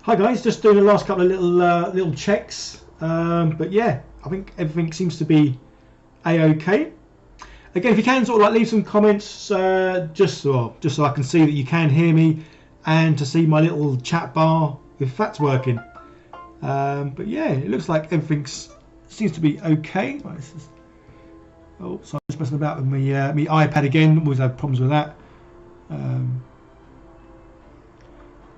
Hi guys, just doing the last couple of little checks, but yeah, I think everything seems to be a-okay. Again, if you can sort of like leave some comments, just so I can see that you can hear me, and to see my little chat bar if that's working. But yeah, it looks like everything seems to be okay. Right, oh, so I'm just messing about with my iPad again. Always have problems with that.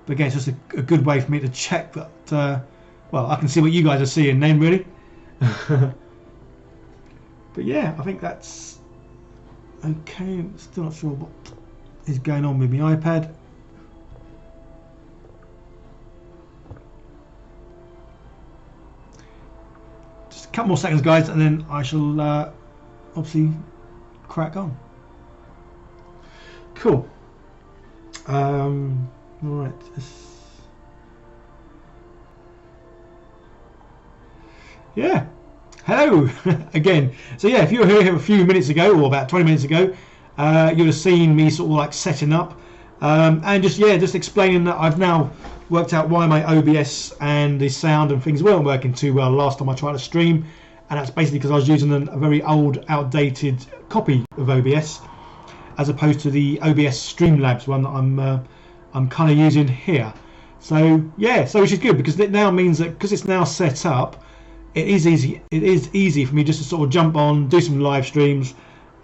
But again, it's just a good way for me to check that, well, I can see what you guys are seeing then, really. But yeah, I think that's okay. Still not sure what is going on with my iPad. Just a couple more seconds, guys, and then I shall obviously crack on. Cool. Right. Yeah. Hello again. So yeah, if you were here a few minutes ago, or about 20 minutes ago, you would have seen me sort of like setting up, and just explaining that I've now worked out why my OBS and the sound and things weren't working too well last time I tried to stream, and that's basically because I was using a very old, outdated copy of OBS, as opposed to the OBS Streamlabs one that I'm kind of using here. So yeah, so which is good, because it now means that because it's now set up, it is easy for me just to sort of jump on, do some live streams,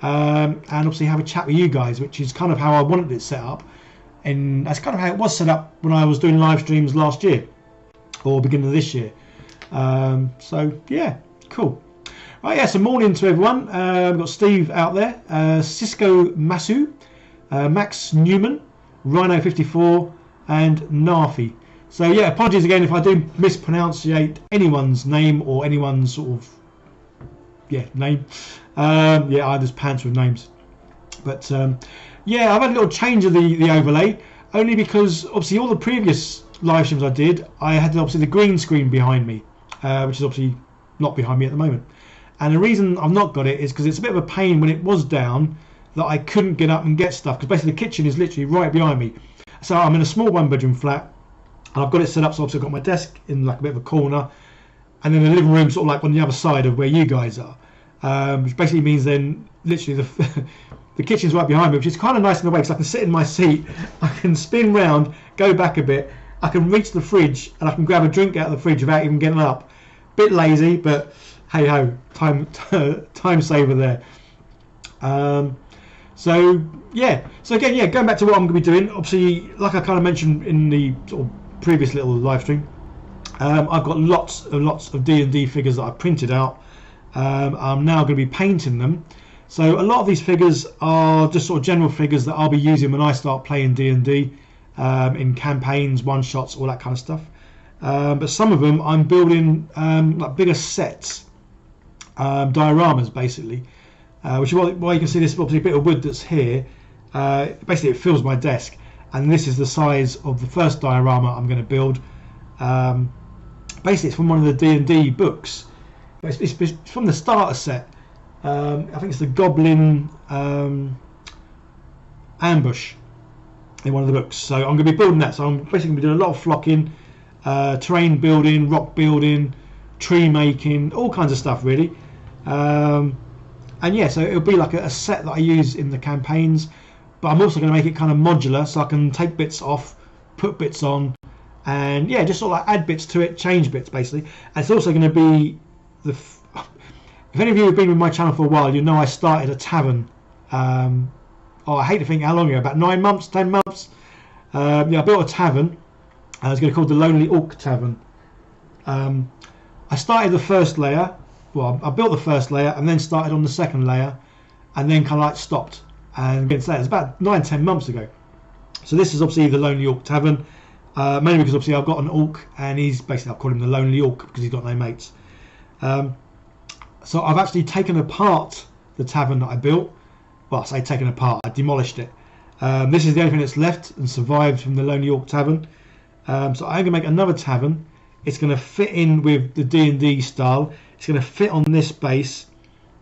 and obviously have a chat with you guys, which is kind of how I wanted it set up, and that's kind of how it was set up when I was doing live streams last year or beginning of this year. So yeah, cool. Right, yeah, so morning to everyone. We've got Steve out there, Cisco Masu, Max Newman, Rhino54, and Narfi. So yeah, apologies again if I do mispronunciate anyone's name or anyone's sort of name. Yeah, I just pants with names. But yeah, I've had a little change of the overlay, only because obviously all the previous live streams I did, I had obviously the green screen behind me, which is obviously not behind me at the moment. And the reason I've not got it is because it's a bit of a pain when it was down that I couldn't get up and get stuff, because basically the kitchen is literally right behind me. So I'm in a small one-bedroom flat, and I've got it set up so obviously I've got my desk in like a bit of a corner, and then the living room sort of like on the other side of where you guys are, which basically means then literally the kitchen's right behind me, which is kind of nice in a way, because I can sit in my seat, I can spin round, go back a bit, I can reach the fridge, and I can grab a drink out of the fridge without even getting up. Bit lazy, but hey ho, time saver there. So yeah, so again, yeah, going back to what I'm going to be doing, obviously, like I kind of mentioned in the sort of previous little live stream, I've got lots of D&D figures that I've printed out. I'm now going to be painting them. So a lot of these figures are just sort of general figures that I'll be using when I start playing D&D, in campaigns, one-shots, all that kind of stuff. But some of them I'm building like bigger sets, dioramas basically. Which is why you can see this obviously bit of wood that's here. Basically it fills my desk, and this is the size of the first diorama I'm going to build. Basically it's from one of the D&D books. It's from the starter set. I think it's the Goblin Ambush in one of the books. So I'm going to be building that. So I'm basically going to be doing a lot of flocking, terrain building, rock building, tree making, all kinds of stuff really. And yeah, so it'll be like a set that I use in the campaigns, but I'm also going to make it kind of modular, so I can take bits off, put bits on, and yeah, just sort of like add bits to it, change bits basically. And it's also going to be if any of you have been with my channel for a while, you know I started a tavern. I hate to think how long ago, about 9 months, 10 months. Yeah, I built a tavern. I was going to call it the Lonely Orc Tavern. I started the first layer. Well, I built the first layer and then started on the second layer, and then kind of like stopped. And again, so it's about 9-10 months ago. So this is obviously the Lonely Orc Tavern, mainly because obviously I've got an orc, and he's basically, I've called him the Lonely Orc because he's got no mates. So I've actually taken apart the tavern that I built. Well, I say taken apart, I demolished it. This is the only thing that's left and survived from the Lonely Orc Tavern. So I'm going to make another tavern. It's going to fit in with the D&D style. It's going to fit on this base,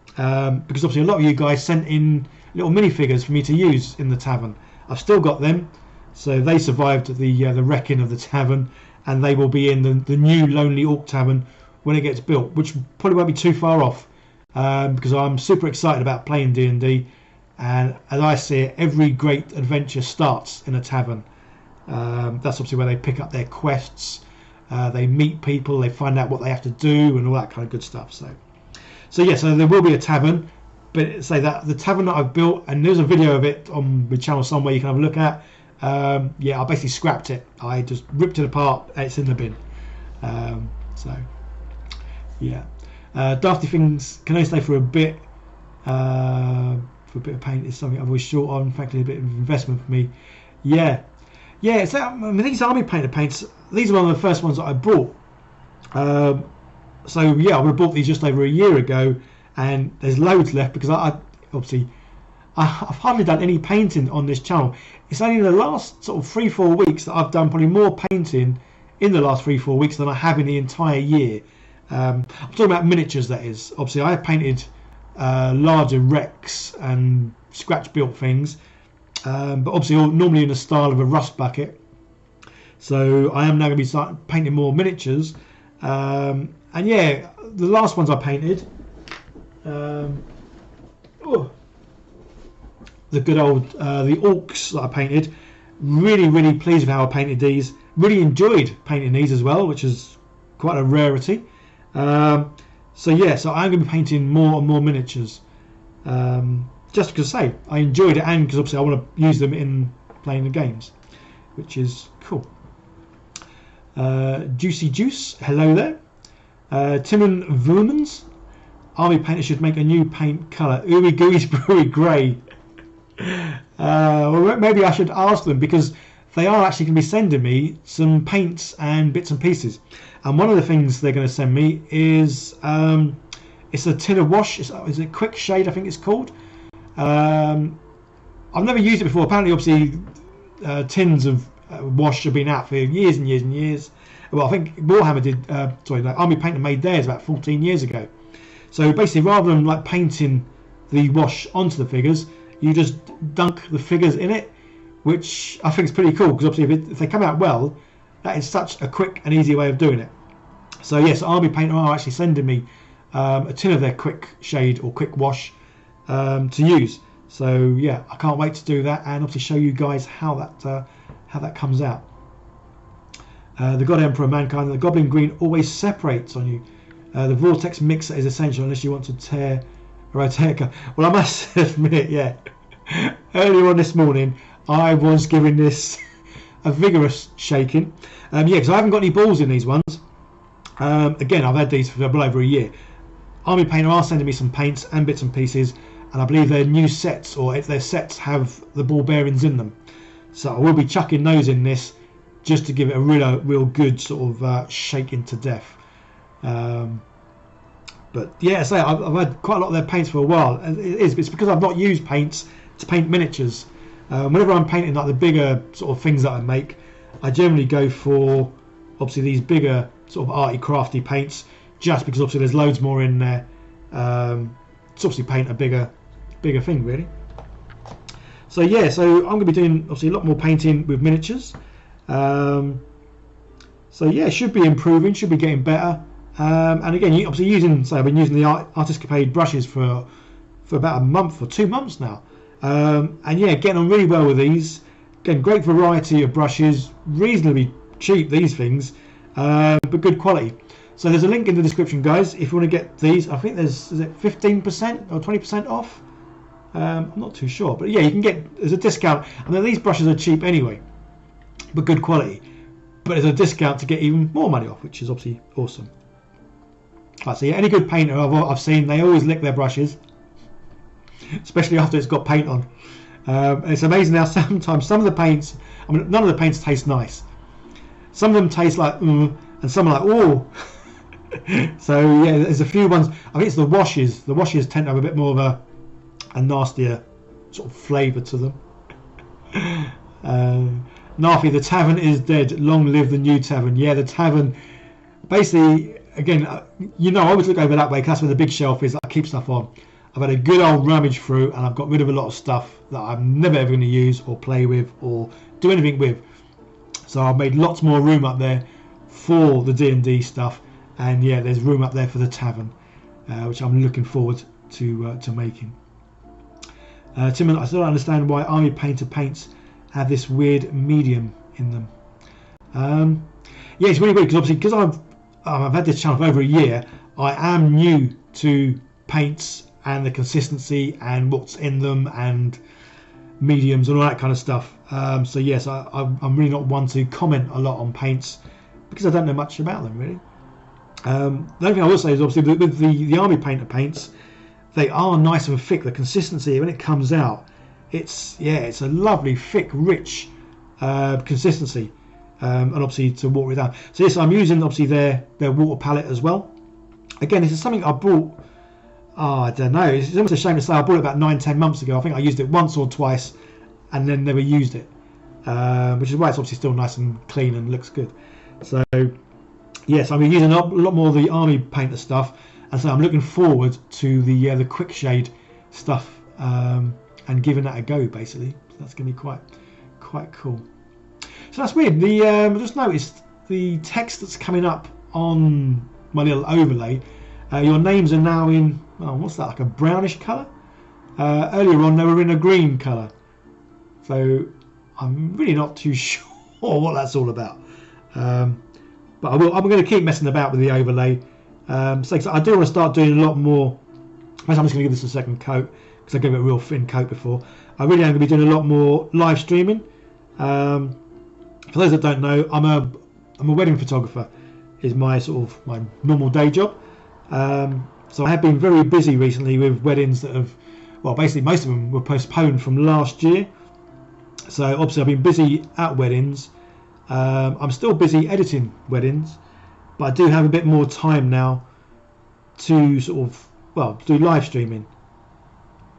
because obviously a lot of you guys sent in little minifigures for me to use in the tavern. I've still got them, so they survived the wrecking of the tavern, and they will be in the new Lonely Orc Tavern when it gets built, which probably won't be too far off, because I'm super excited about playing D&D, and as I see it, every great adventure starts in a tavern. That's obviously where they pick up their quests, they meet people, they find out what they have to do, and all that kind of good stuff. So yeah, so there will be a tavern, but say that the tavern that I've built, and there's a video of it on the channel somewhere you can have a look at. Yeah, I basically scrapped it. I just ripped it apart. It's in the bin. So yeah, Dafty things can only stay for a bit. For a bit of paint is something I've always short on. Frankly, a bit of investment for me. Yeah. So I mean, these Army Painter paints. These are one of the first ones that I bought. So yeah, I would have bought these just over a year ago, and there's loads left because I've hardly done any painting on this channel. It's only the last sort of 3-4 weeks that I've done probably more painting in the last 3-4 weeks than I have in the entire year. I'm talking about miniatures, that is. Obviously, I have painted larger wrecks and scratch built things, but obviously normally in the style of a rust bucket. So I am now going to be starting painting more miniatures, and yeah, the last ones I painted, the good old the orcs that I painted, really pleased with how I painted these. Really enjoyed painting these as well, which is quite a rarity. So yeah, so I'm going to be painting more and more miniatures, just because I enjoyed it, and because obviously I want to use them in playing the games, which is cool. Juicy Juice, hello there. Timon Vermans, Army Painter should make a new paint colour, Ooey Gooey Brewery Grey. Well, maybe I should ask them, because they are actually going to be sending me some paints and bits and pieces, and one of the things they're going to send me is it's a tin of wash. Is it Quick Shade, I think it's called. I've never used it before. Apparently, obviously, tins of wash have been out for years and years and years. Well, I think Warhammer did. Army Painter made theirs about 14 years ago. So basically, rather than like painting the wash onto the figures, you just dunk the figures in it, which I think is pretty cool, because obviously if they come out well, that is such a quick and easy way of doing it. So yes, Army Painter are actually sending me a tin of their Quick Shade or Quick Wash to use. So yeah, I can't wait to do that, and obviously show you guys how that comes out. The God Emperor of Mankind, the Goblin Green always separates on you. The Vortex Mixer is essential unless you want to tear a rotate. Well, I must admit, yeah, earlier on this morning I was giving this a vigorous shaking. Yeah, because I haven't got any balls in these ones. Again, I've had these for well over a year. Army Painter are sending me some paints and bits and pieces, and I believe their new sets, or if their sets have the ball bearings in them. So I will be chucking those in this, just to give it a real good sort of shaking to death. But yeah, so I've had quite a lot of their paints for a while. It's because I've not used paints to paint miniatures. Whenever I'm painting like the bigger sort of things that I make, I generally go for obviously these bigger sort of arty crafty paints, just because obviously there's loads more in there to obviously paint a bigger thing really. So yeah, so I'm going to be doing obviously a lot more painting with miniatures. So yeah, should be improving, should be getting better. And again, obviously I've been using the Artiscapade brushes for about a month or 2 months now. And yeah, getting on really well with these. Again, great variety of brushes, reasonably cheap, these things, but good quality. So there's a link in the description, guys, if you want to get these. I think is it 15% or 20% off? I'm not too sure, but yeah, you can get, there's a discount. And then these brushes are cheap anyway, but good quality. But there's a discount to get even more money off, which is obviously awesome. Right, so yeah, any good painter I've seen, they always lick their brushes, especially after it's got paint on. It's amazing how sometimes some of the paints, I mean, none of the paints taste nice. Some of them taste like and some are like oh. So yeah, there's a few ones. I think it's the washes. The washes tend to have a bit more of a nastier sort of flavour to them. Narfi, the tavern is dead. Long live the new tavern. Yeah, the tavern. Basically, again, you know, I always look over that way because that's where the big shelf is that I keep stuff on. I've had a good old rummage through, and I've got rid of a lot of stuff that I'm never ever going to use or play with or do anything with. So I've made lots more room up there for the D&D stuff, and yeah, there's room up there for the tavern, which I'm looking forward to making. Tim, I still don't understand why Army Painter paints have this weird medium in them. Yeah, it's really weird because obviously, because I've had this channel for over a year, I am new to paints and the consistency and what's in them and mediums and all that kind of stuff. So yes, I'm really not one to comment a lot on paints because I don't know much about them really. The only thing I will say is obviously with the Army Painter paints, they are nice and thick. The consistency when it comes out, it's a lovely thick, rich consistency, and obviously to water it down. So yes, I'm using obviously their water palette as well. Again, this is something I bought. I don't know. It's almost a shame to say I bought it about 9-10 months ago. I think I used it once or twice, and then never used it, which is why it's obviously still nice and clean and looks good. So yes, I'm using a lot more of the Army Painter stuff, and so I'm looking forward to the quick shade stuff and giving that a go basically. So that's going to be quite cool. So that's weird. I just noticed the text that's coming up on my little overlay. Your names are now in, what's that, like a brownish colour? Earlier on they were in a green colour. So I'm really not too sure what that's all about. But I'm going to keep messing about with the overlay. So I do want to start doing a lot more. I'm just going to give this a second coat because I gave it a real thin coat before. I really am going to be doing a lot more live streaming. For those that don't know, I'm a wedding photographer. Is my my normal day job. So I have been very busy recently with weddings that have, well, basically most of them were postponed from last year. So obviously I've been busy at weddings. I'm still busy editing weddings, but I do have a bit more time now to do live streaming.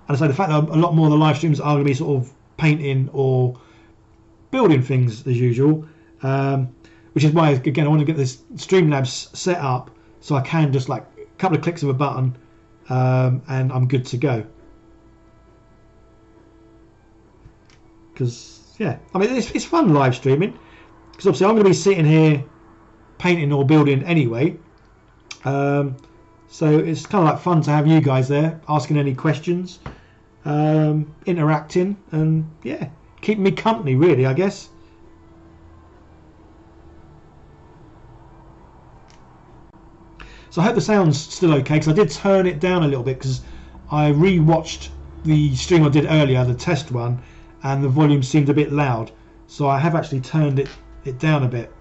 And so the fact that a lot more of the live streams are going to be painting or building things as usual, which is why again I want to get this Streamlabs set up so I can just like a couple of clicks of a button and I'm good to go. Because yeah, I mean it's fun live streaming because obviously I'm going to be sitting here painting or building anyway, so it's kind of like fun to have you guys there asking any questions, interacting, and yeah, keeping me company really, I guess. So I hope the sound's still okay because I did turn it down a little bit because I re-watched the stream I did earlier, the test one, and the volume seemed a bit loud, so I have actually turned it down a bit.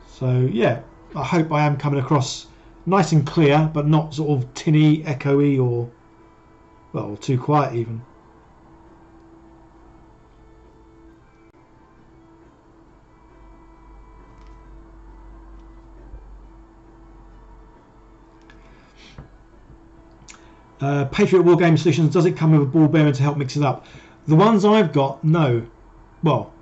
So yeah, I hope I am coming across nice and clear, but not tinny, echoey, or well, too quiet even. Patriot Wargame Solutions, does it come with a ball bearing to help mix it up? The ones I've got, no. Well,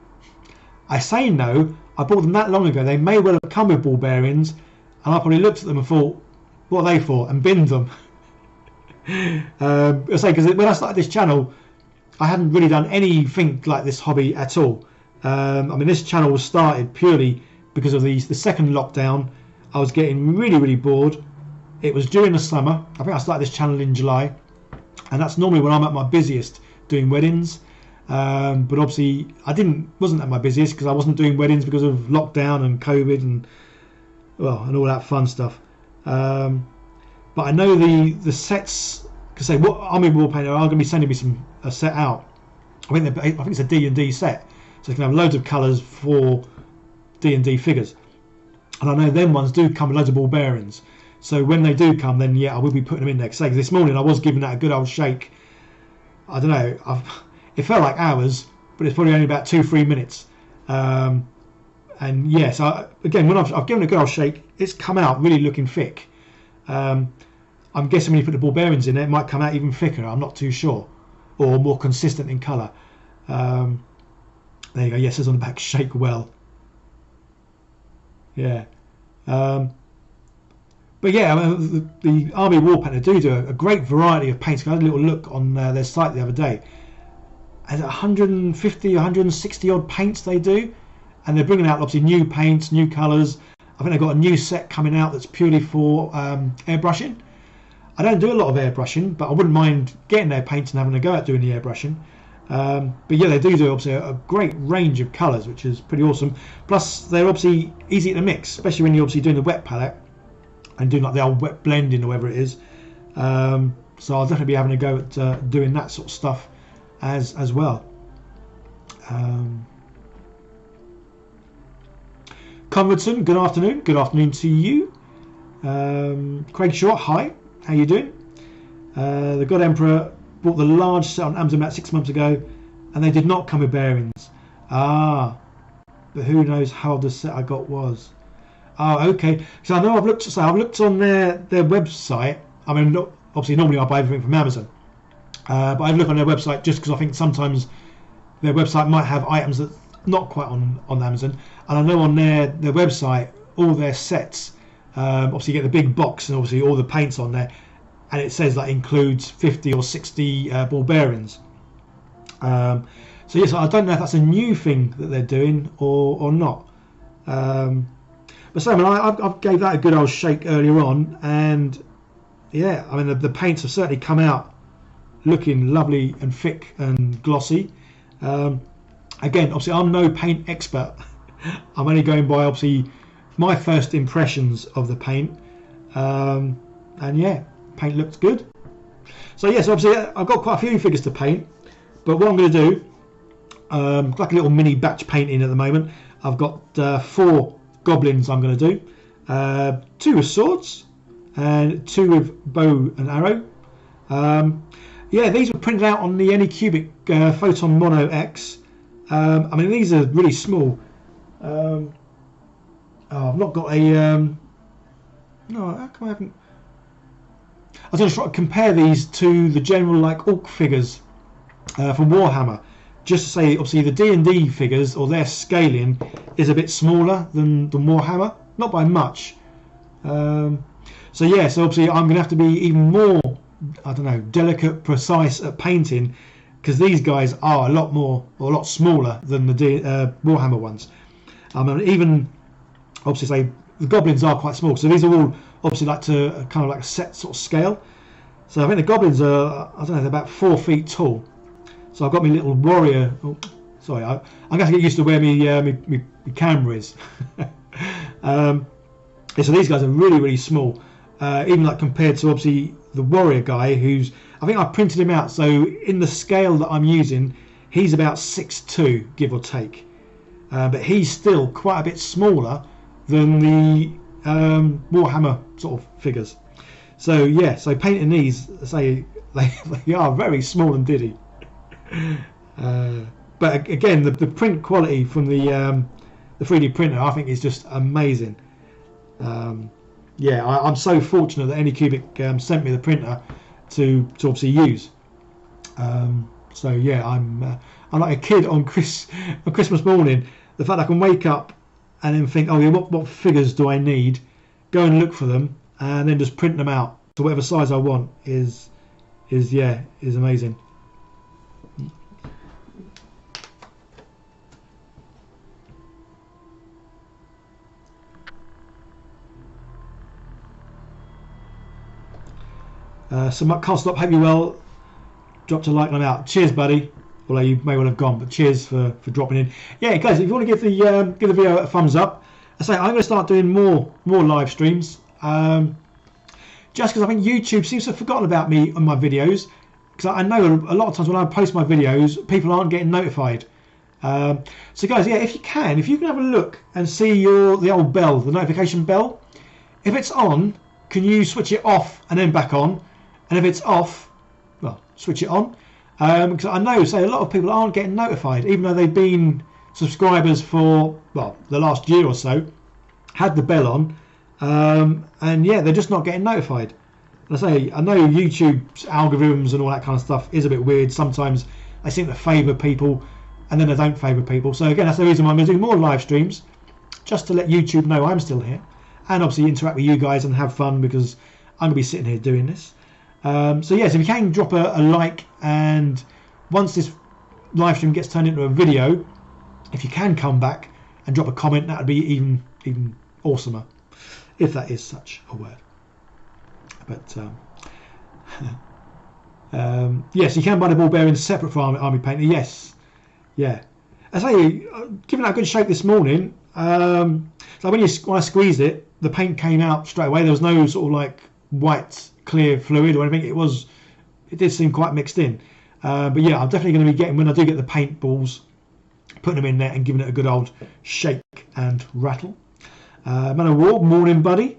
I say no. I bought them that long ago. They may well have come with ball bearings, and I probably looked at them and thought, what are they for? And binned them. I say because when I started this channel, I hadn't really done anything like this hobby at all. I mean, this channel was started purely because of the second lockdown. I was getting really bored. It was during the summer. I think I started this channel in July, and that's normally when I'm at my busiest doing weddings. But obviously I wasn't at my busiest because I wasn't doing weddings because of lockdown and COVID and all that fun stuff. But I know the sets, because say what Army Warpainter are going to be sending me a set out. I think it's a D&D set, so you can have loads of colours for D&D figures, and I know them ones do come with loads of ball bearings. So when they do come, then yeah, I will be putting them in there. Because this morning I was giving that a good old shake. I don't know, it felt like hours, but it's probably only about 2-3 minutes. And yeah, so again, when I've given it a good old shake, it's come out really looking thick. I'm guessing when you put the ball bearings in it might come out even thicker. I'm not too sure, or more consistent in colour. There you go. Yes, it's on the back. Shake well. Yeah. But yeah, the Army Warpainter do a great variety of paints. I had a little look on their site the other day. And 150, 160 odd paints they do, and they're bringing out obviously new paints, new colours. I think they've got a new set coming out that's purely for airbrushing. I don't do a lot of airbrushing, but I wouldn't mind getting their paints and having a go at doing the airbrushing. But yeah, they do obviously a great range of colours, which is pretty awesome. Plus, they're obviously easy to mix, especially when you're obviously doing the wet palette and doing like the old wet blending or whatever it is. So I'll definitely be having a go at doing that sort of stuff as well. Conradson, good afternoon. Good afternoon to you. Craig Shaw, hi. How you doing? The God Emperor bought the large set on Amazon about 6 months ago, and they did not come with bearings. Ah, but who knows how the set I got was. Oh, okay. So I know I've looked on their website. I mean, obviously normally I buy everything from Amazon, but I look on their website just because I think sometimes their website might have items that not quite on Amazon. And I know on their website all their sets. Obviously you get the big box and obviously all the paints on there, and it says that includes 50 or 60 ball bearings. So yes, I don't know if that's a new thing that they're doing or not. But Simon, I gave that a good old shake earlier on, and yeah, I mean the paints have certainly come out looking lovely and thick and glossy. Again, obviously I'm no paint expert. I'm only going by obviously my first impressions of the paint, and yeah, paint looks good. So yes, obviously I've got quite a few figures to paint, but what I'm going to do, like a little mini batch painting at the moment, I've got 4 goblins I'm going to do, 2 with swords and 2 with bow and arrow. Yeah, these were printed out on the Anycubic Photon Mono X. I mean, these are really small. Oh, I've not got a no, how come I haven't? I was going to try to compare these to the general like orc figures from Warhammer, just to say obviously the D&D figures or their scaling is a bit smaller than Warhammer, not by much. So yeah, so obviously I'm going to have to be even more, I don't know, delicate, precise at painting, because these guys are a lot smaller than the Warhammer ones. I mean, even obviously say the goblins are quite small, so these are all obviously like to kind of like a set sort of scale. So I think the goblins are, I don't know, they're about 4 feet tall. So I've got my little warrior. Oh, sorry, I'm going to get used to where my camera is. Yeah, so these guys are really small, even like compared to obviously the warrior guy, who's, I think I printed him out. So in the scale that I'm using, he's about 6'2", give or take. But he's still quite a bit smaller than the Warhammer sort of figures. So yeah, so painting these, say they are very small and diddy. But again, the print quality from the 3D printer, I think, is just amazing. Yeah, I'm so fortunate that Anycubic sent me the printer to obviously use. So yeah, I'm like a kid on Christmas morning. The fact I can wake up and then think, oh yeah, what figures do I need? Go and look for them, and then just print them out to whatever size I want is amazing. So Mark can't stop. Hope you well. Dropped a like and I'm out. Cheers, buddy. Although you may well have gone, but cheers for dropping in. Yeah, guys, if you want to give the video a thumbs up, I say I'm going to start doing more live streams. Just because I think YouTube seems to have forgotten about me and my videos. Because I know a lot of times when I post my videos, people aren't getting notified. So guys, yeah, if you can have a look and see the old bell, the notification bell. If it's on, can you switch it off and then back on? And if it's off, well, switch it on. Because I know, say, a lot of people aren't getting notified, even though they've been subscribers for, well, the last year or so, had the bell on, and yeah, they're just not getting notified. And I say, I know YouTube's algorithms and all that kind of stuff is a bit weird. Sometimes they seem to favour people, and then they don't favour people. So again, that's the reason why I'm going to do more live streams, just to let YouTube know I'm still here, and obviously interact with you guys and have fun, because I'm going to be sitting here doing this. So yes, if you can drop a like, and once this live stream gets turned into a video, if you can come back and drop a comment. That would be even awesomer, if that is such a word. But yes, you can buy the ball bearings separate from Army Painter. Yes, yeah. I say, given that a good shake this morning. So when I squeezed it, the paint came out straight away. There was no sort of like white clear fluid or anything. It did seem quite mixed in. But yeah, I'm definitely going to be getting, when I do get the paint balls, putting them in there and giving it a good old shake and rattle. Man of War, morning buddy.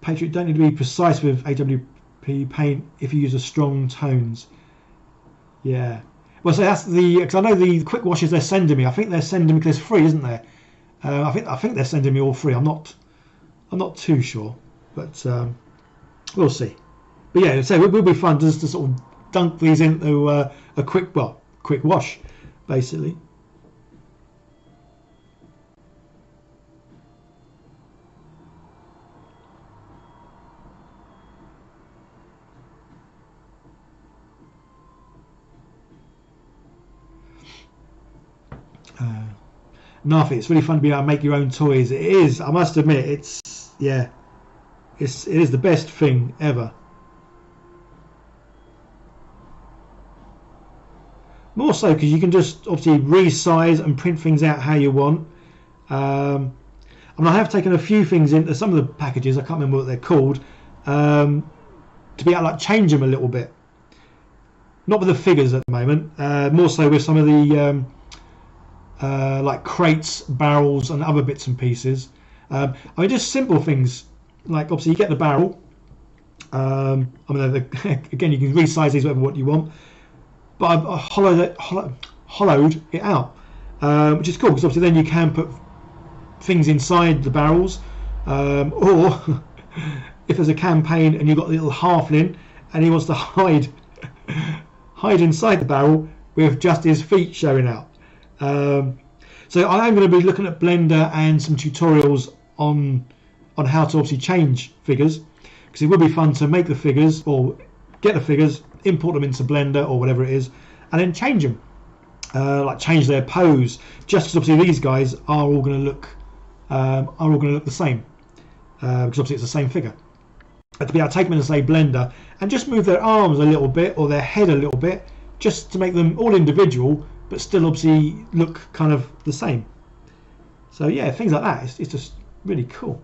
Patriot, don't need to be precise with AWP paint if you use the strong tones. Yeah. Well, so that's because I know the quick washes they're sending me. I think they're sending me, because there's free, isn't there? I think they're sending me all free. I'm not too sure, but we'll see. But yeah, so it will be fun just to sort of dunk these into a quick wash, basically. Nafi, it's really fun to be able to make your own toys. It is, I must admit, it is the best thing ever. More so because you can just obviously resize and print things out how you want. I mean, I have taken a few things into some of the packages, I can't remember what they're called, to be able to like change them a little bit. Not with the figures at the moment, more so with some of the like crates, barrels and other bits and pieces. I mean, just simple things like obviously you get the barrel. I mean, again, you can resize these whatever you want, but I've hollowed it out, which is cool because obviously then you can put things inside the barrels, or if there's a campaign and you've got a little halfling and he wants to hide inside the barrel with just his feet showing out. So I am going to be looking at Blender and some tutorials on how to obviously change figures, because it would be fun to make the figures or get the figures, import them into Blender or whatever it is, and then change them, like change their pose. Just because obviously these guys are all going to look the same, because obviously it's the same figure. But to be able to take them into say Blender and just move their arms a little bit or their head a little bit, just to make them all individual, but still obviously look kind of the same. So yeah, things like that, it's just really cool.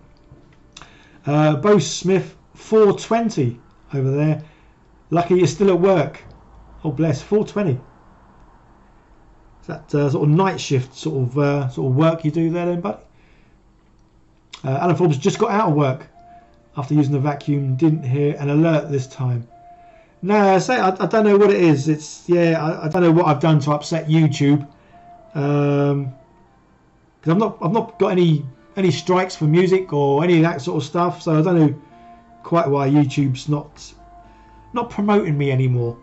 Bo Smith 420 over there. Lucky you're still at work. Oh bless, 420. Is that sort of night shift sort of work you do there then, buddy? Alan Forbes just got out of work after using the vacuum. Didn't hear an alert this time. No, I don't know what it is. I don't know what I've done to upset YouTube. Because I've not got any strikes for music or any of that sort of stuff. So I don't know quite why YouTube's not promoting me anymore.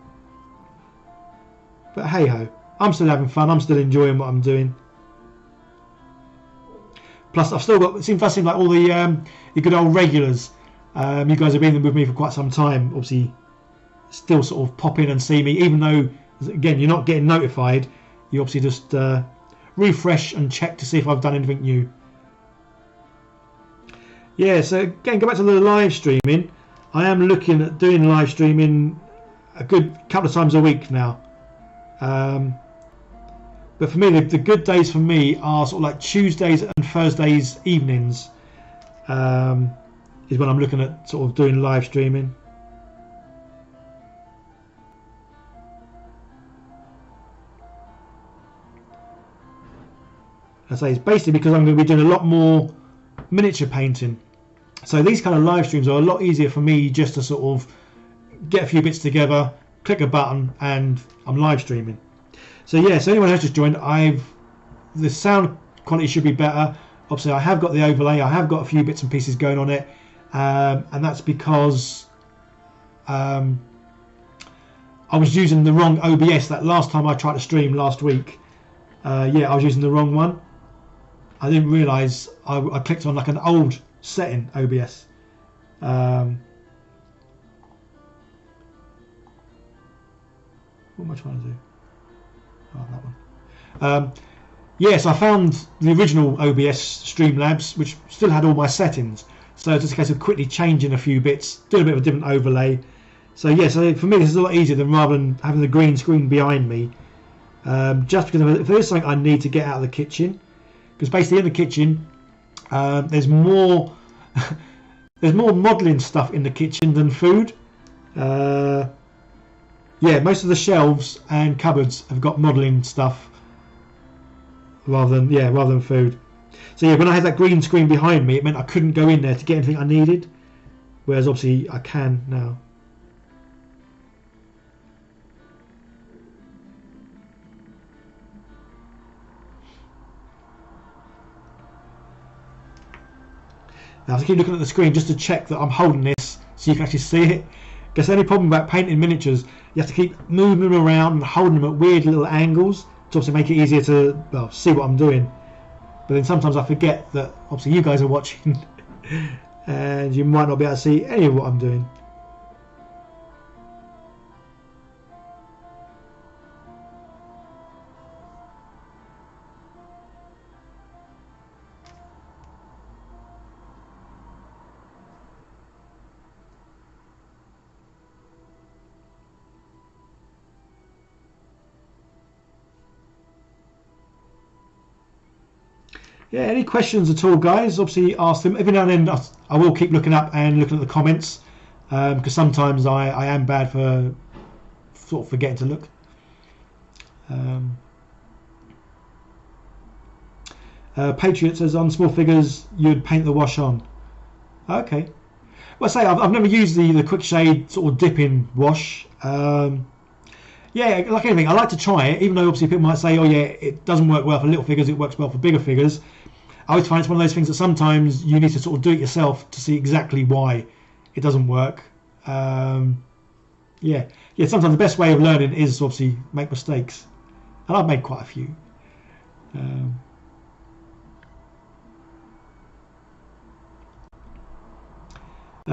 But hey ho, I'm still having fun. I'm still enjoying what I'm doing. Plus, I've still got. It seems like all the good old regulars. You guys have been with me for quite some time. Obviously, still sort of pop in and see me, even though again you're not getting notified. You obviously just refresh and check to see if I've done anything new. Yeah, so again, go back to the live streaming. I am looking at doing live streaming a good couple of times a week now. But for me, the good days for me are sort of like Tuesdays and Thursdays evenings. Is when I'm looking at sort of doing live streaming. I say it's basically because I'm going to be doing a lot more miniature painting. So these kind of live streams are a lot easier for me just to sort of get a few bits together, click a button, and I'm live streaming. So yeah, so anyone who's just joined, the sound quality should be better. Obviously, I have got the overlay. I have got a few bits and pieces going on it, and that's because I was using the wrong OBS. That last time I tried to stream last week, yeah, I was using the wrong one. I didn't realise I clicked on like an old setting OBS. What am I trying to do? Oh, that one. Yes, I found the original OBS Streamlabs, which still had all my settings. So it's just a case of quickly changing a few bits, doing a bit of a different overlay. So yeah, so for me this is a lot easier than rather than having the green screen behind me. Just because if there is something I need to get out of the kitchen, because basically in the kitchen there's more there's more modelling stuff in the kitchen than food. Yeah, most of the shelves and cupboards have got modelling stuff rather than food. So yeah, when I had that green screen behind me, it meant I couldn't go in there to get anything I needed, whereas obviously I can now. Now I have to keep looking at the screen just to check that I'm holding this so you can actually see it. Because the only problem about painting miniatures, you have to keep moving them around and holding them at weird little angles to obviously make it easier to, well, see what I'm doing. But then sometimes I forget that obviously you guys are watching and you might not be able to see any of what I'm doing. Yeah, any questions at all, guys? Obviously, ask them. Every now and then, I will keep looking up and looking at the comments because sometimes I am bad for sort of forgetting to look. Patriot says on small figures you'd paint the wash on. Okay. Well, I say I've never used the quick shade sort of dipping wash. Yeah, like anything, I like to try it, even though obviously people might say, oh yeah, it doesn't work well for little figures, it works well for bigger figures. I always find it's one of those things that sometimes you need to sort of do it yourself to see exactly why it doesn't work. Yeah, sometimes the best way of learning is obviously make mistakes. And I've made quite a few.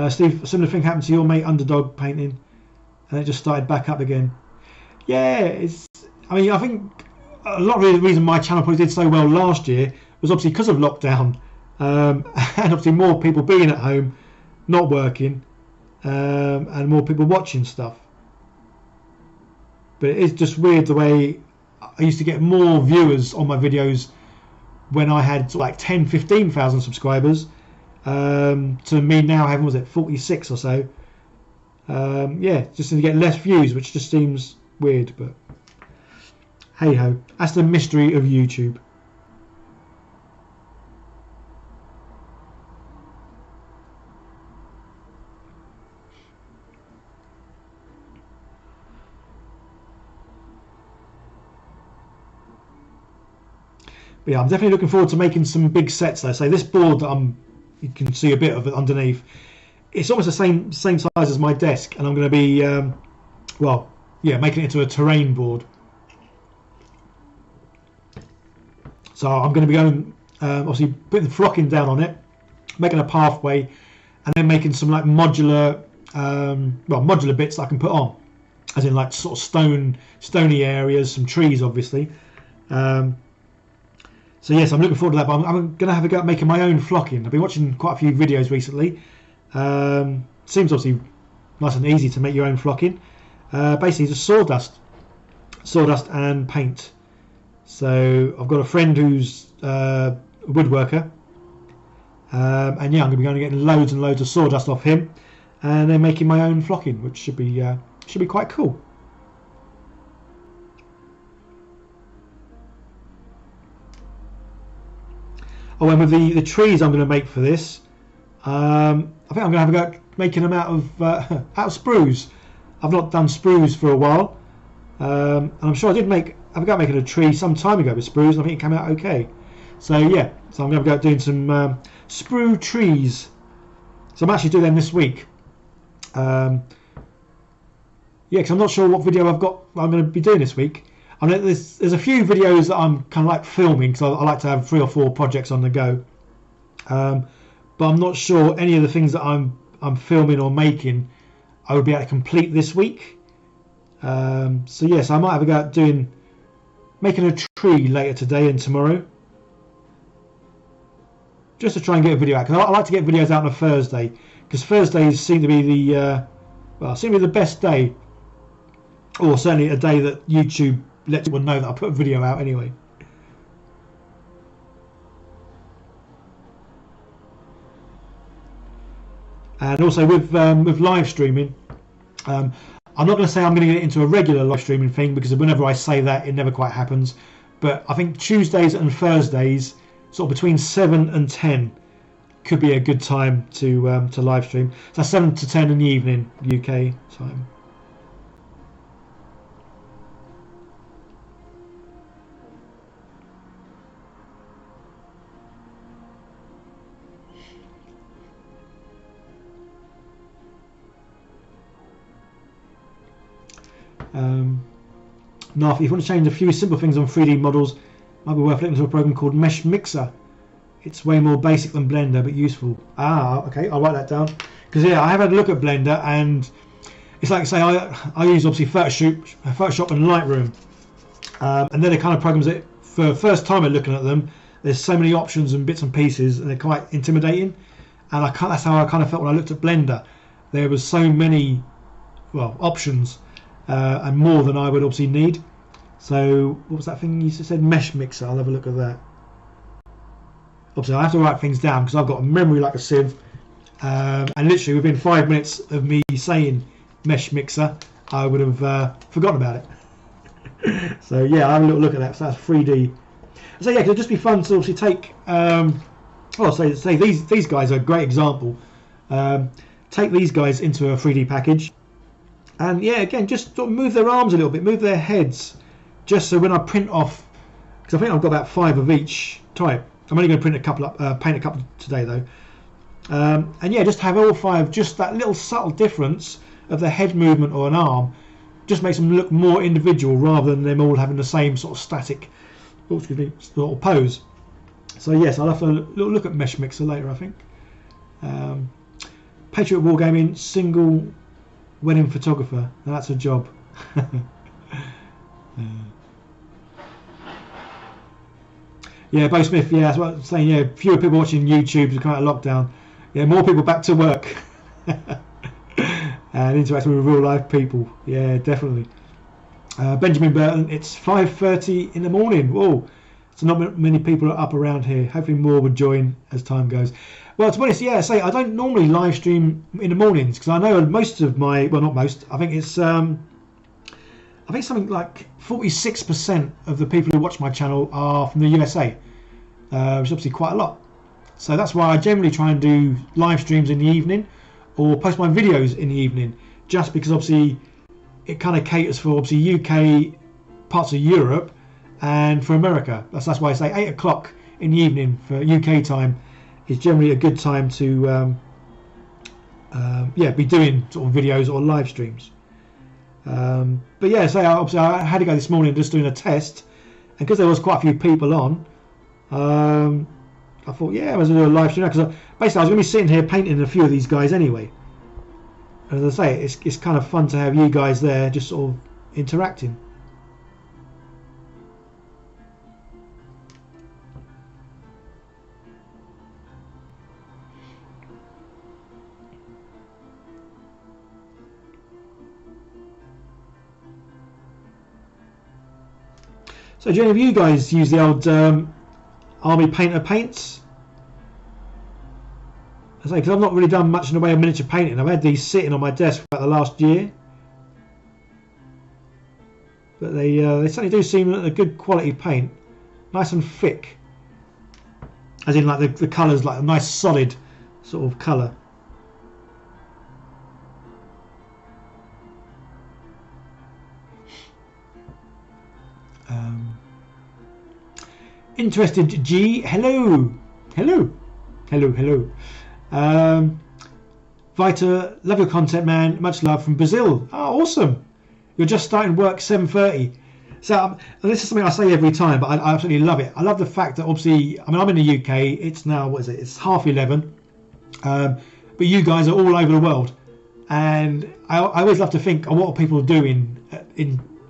Steve, a similar thing happened to your mate Underdog painting and it just started back up again. Yeah, I mean, I think a lot of the reason my channel probably did so well last year was obviously because of lockdown, and obviously more people being at home, not working, and more people watching stuff. But it is just weird the way I used to get more viewers on my videos when I had like 10-15,000 subscribers to me now having, was it 46 or so. Yeah, just to get less views, which just seems weird, but hey ho, that's the mystery of YouTube. But yeah, I'm definitely looking forward to making some big sets though. So this board that you can see a bit of it underneath, it's almost the same size as my desk, and I'm going to be well, yeah, making it into a terrain board. So I'm going to be going obviously putting the flocking down on it, making a pathway, and then making some like modular modular bits that I can put on, as in like sort of stony areas, some trees obviously. So yes, I'm looking forward to that, but I'm going to have a go at making my own flocking. I've been watching quite a few videos recently. Seems obviously nice and easy to make your own flocking. Basically just sawdust and paint. So I've got a friend who's a woodworker, and yeah, I'm going to be going and getting loads and loads of sawdust off him, and then making my own flocking, which should be quite cool. Oh, and with the trees I'm going to make for this, I think I'm going to have a go at making them out of sprues. I've not done sprues for a while, and I'm sure I did have a go at making a tree some time ago with sprues, and I think it came out okay. So yeah, so I'm going to go doing some sprue trees. So I'm actually doing them this week. Yeah, because I'm not sure what video I'm going to be doing this week. I mean, there's a few videos that I'm kind of like filming, because I like to have 3 or 4 projects on the go. But I'm not sure any of the things that I'm filming or making I would be able to complete this week. So yes, I might have a go at doing making a tree later today and tomorrow, just to try and get a video out, because I like to get videos out on a Thursday, because Thursdays seem to be the best day, or certainly a day that YouTube lets people know that I put a video out anyway. And also with live streaming, I'm not going to say I'm going to get into a regular live streaming thing, because whenever I say that, it never quite happens. But I think Tuesdays and Thursdays, sort of between 7 and 10, could be a good time to live stream. So 7 to 10 in the evening, UK time. Now, if you want to change a few simple things on 3D models, might be worth looking to a program called Mesh Mixer. It's way more basic than Blender, but useful. Okay, I'll write that down. Because yeah, I have had a look at Blender, and it's like, say, I use obviously Photoshop and Lightroom, and they're the kind of programs that, for the first time I'm looking at them, there's so many options and bits and pieces, and they're quite intimidating. And that's how I kind of felt when I looked at Blender. There was so many, well, options. And more than I would obviously need. So what was that thing you said? Mesh Mixer. I'll have a look at that. Obviously I have to write things down because I've got a memory like a sieve, and literally within 5 minutes of me saying Mesh Mixer, I would have forgotten about it. So yeah, I'll have a little look at that. So that's 3D. So yeah, it'll just be fun to obviously take say these guys are a great example. Take these guys into a 3D package. And yeah, again, just sort of move their arms a little bit, move their heads, just so when I print off, because I think I've got about 5 of each type. I'm only going to print a couple up, paint a couple today though. And yeah, just have all 5, just that little subtle difference of the head movement or an arm, just makes them look more individual rather than them all having the same sort of static, sort of pose. So yes, I'll have to look at Mesh Mixer later, I think. Patriot Wargaming, single wedding photographer. Now that's a job. Yeah, Bo Smith. Yeah, that's what I'm saying. Yeah, fewer people watching YouTube to come out of lockdown. Yeah, more people back to work and interacting with real life people. Yeah, definitely. Benjamin Burton. It's 5:30 in the morning. Whoa, so not many people are up around here. Hopefully more would join as time goes. Well, to be honest, yeah, I don't normally live stream in the mornings because I know most of my, well, not most, I think it's, I think something like 46% of the people who watch my channel are from the USA, which is obviously quite a lot. So that's why I generally try and do live streams in the evening or post my videos in the evening, just because obviously it kind of caters for obviously UK, parts of Europe, and for America. That's why I say 8 o'clock in the evening for UK time is generally a good time to be doing sort of videos or live streams. But yeah, obviously I had to go this morning just doing a test, and because there was quite a few people on, I thought, yeah, I was going to do a live stream because basically I was going to be sitting here painting a few of these guys anyway. And as I say, it's kind of fun to have you guys there just sort of interacting. So do any of you guys use the old Army Painter paints? I say, because I've not really done much in the way of miniature painting. I've had these sitting on my desk for about the last year, but they certainly do seem a good quality paint, nice and thick, as in like the colours, like a nice solid sort of colour. Interested G, hello. Vita, love your content, man. Much love from Brazil. Oh, awesome. You're just starting work 7:30. So this is something I say every time, but I absolutely love it. I love the fact that obviously, I mean, I'm in the UK. It's now, what is it? It's 11:30. But you guys are all over the world, and I always love to think of what are people doing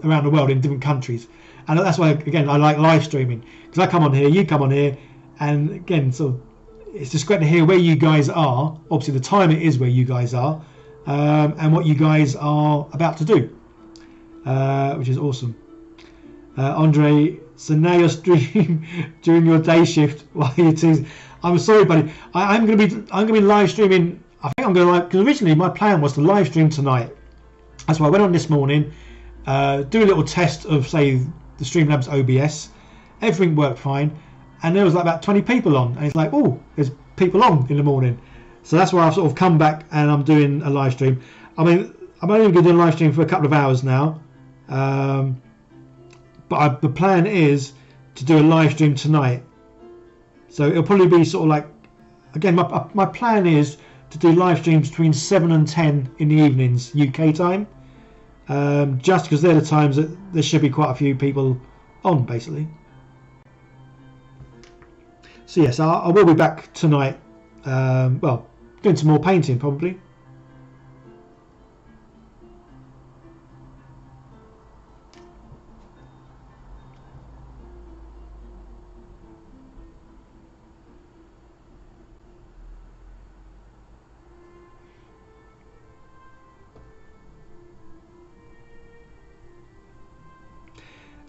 around the world in different countries. and that's why again I like live streaming, because I come on here, you come on here, and again, so it's just great to hear where you guys are. Obviously, the time it is where you guys are, and what you guys are about to do, which is awesome. Andre, so now you're streaming during your day shift while you tease. I'm sorry, buddy. I'm gonna be live streaming. I think I'm gonna because originally my plan was to live stream tonight. That's why I went on this morning, do a little test of say the Streamlabs OBS. Everything worked fine, and there was like about 20 people on, and it's like, oh, there's people on in the morning. So that's why I've sort of come back and I'm doing a live stream. I mean, I'm only going to do a live stream for a couple of hours now. But the plan is to do a live stream tonight. So it'll probably be sort of like, again, my plan is to do live streams between 7 and 10 in the evenings, UK time. Just because they're the times that there should be quite a few people on, basically. So yes, I will be back tonight. Well, doing some more painting probably.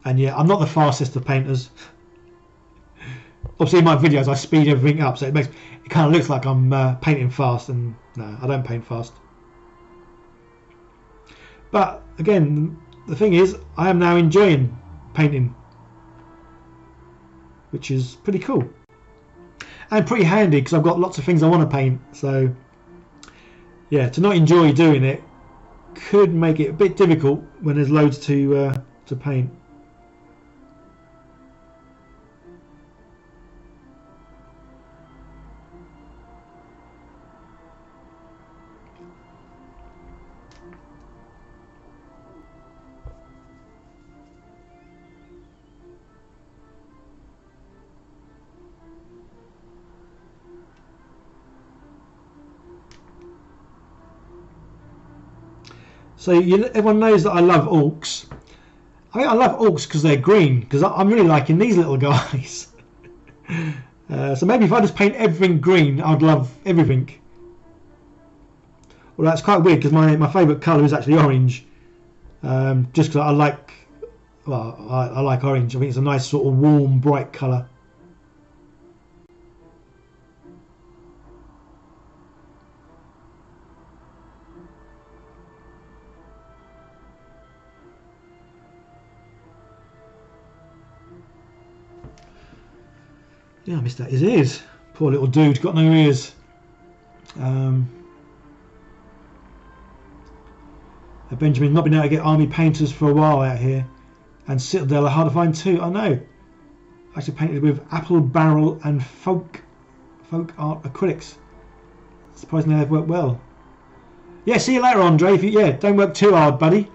And yeah, I'm not the fastest of painters. Obviously in my videos I speed everything up, so it kind of looks like I'm painting fast, and no, I don't paint fast. But again, the thing is, I am now enjoying painting, which is pretty cool and pretty handy because I've got lots of things I want to paint. So yeah, to not enjoy doing it could make it a bit difficult when there's loads to paint. So everyone knows that I love orcs. I think I love orcs because they're green, because I'm really liking these little guys. So maybe if I just paint everything green, I'd love everything. Well, that's quite weird because my favourite colour is actually orange. Just because I like, well, I like orange. I think it's a nice sort of warm, bright colour. Yeah, I missed out his ears. Poor little dude, got no ears. Benjamin, not been able to get Army Painters for a while out here, and Citadel are hard to find too. I know. Actually painted with apple barrel and folk art acrylics. Surprisingly, they've worked well. Yeah, see you later, Andre. If you, don't work too hard, buddy.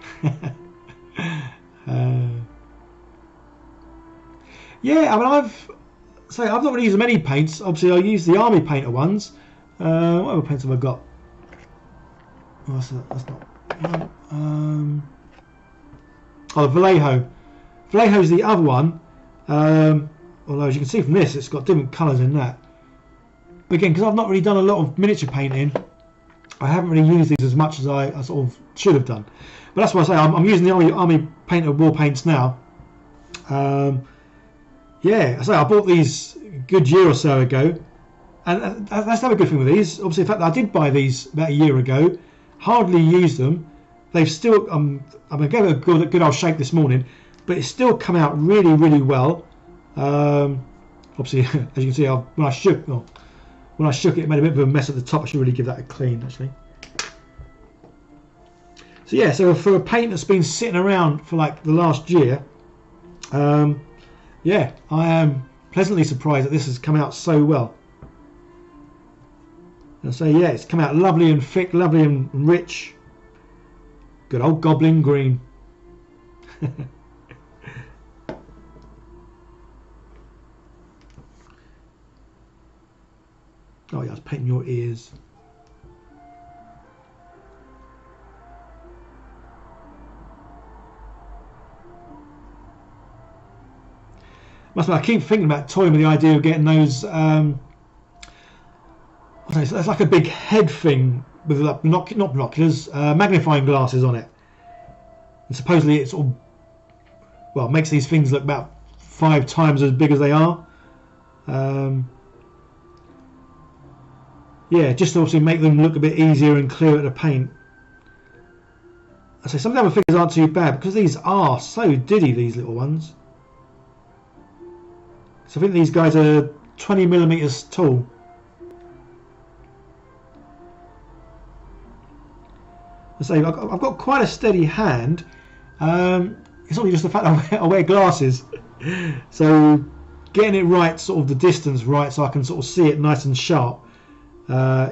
Yeah, I mean, I've not really used many paints. Obviously, I use the Army Painter ones. What other paints have I got? Oh, that's not. Oh, the Vallejo. Vallejo's the other one. Although, as you can see from this, it's got different colours in that. But again, because I've not really done a lot of miniature painting, I haven't really used these as much as I sort of should have done. But that's why I say I'm using the Army Painter Warpaints now. Yeah, I bought these a good year or so ago, and that's another good thing with these. Obviously, the fact that I did buy these about a year ago, hardly used them. They've still, I'm going to give it a good old shake this morning, but it's still come out really, really well. Obviously, as you can see, when I shook it, it made a bit of a mess at the top. I should really give that a clean, actually. So yeah, so for a paint that's been sitting around for like the last year, yeah, I am pleasantly surprised that this has come out so well. And so yeah, it's come out lovely and thick, lovely and rich. Good old goblin green. Oh yeah, I was painting your ears. I keep thinking about toying with the idea of getting those. It's like a big head thing with like not binoculars, magnifying glasses on it. And supposedly it sort of, well, makes these things look about 5 times as big as they are. Yeah, just to obviously make them look a bit easier and clearer to paint. I say some of the other figures aren't too bad because these are so diddy, these little ones. So I think these guys are 20 millimeters tall. I say I've got quite a steady hand. It's only just the fact I wear glasses, so getting it right, sort of the distance right, so I can sort of see it nice and sharp,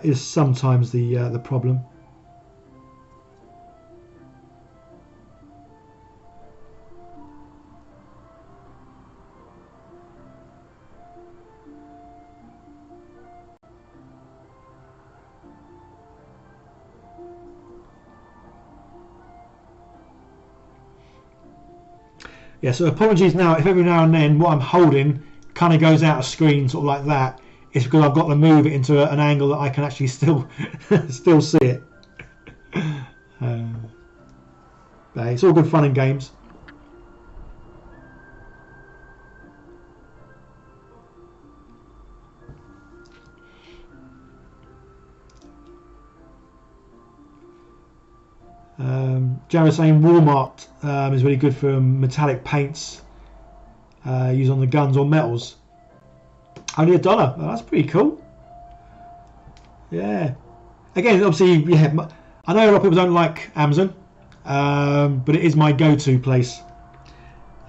is sometimes the problem. Yeah, so apologies now if every now and then what I'm holding kind of goes out of screen, sort of like that. It's because I've got to move it into an angle that I can actually still see it. But it's all good fun and games. Jared saying Walmart is really good for metallic paints used on the guns or metals. Only $1. Oh, that's pretty cool. Yeah. Again, obviously, yeah. I know a lot of people don't like Amazon, but it is my go-to place.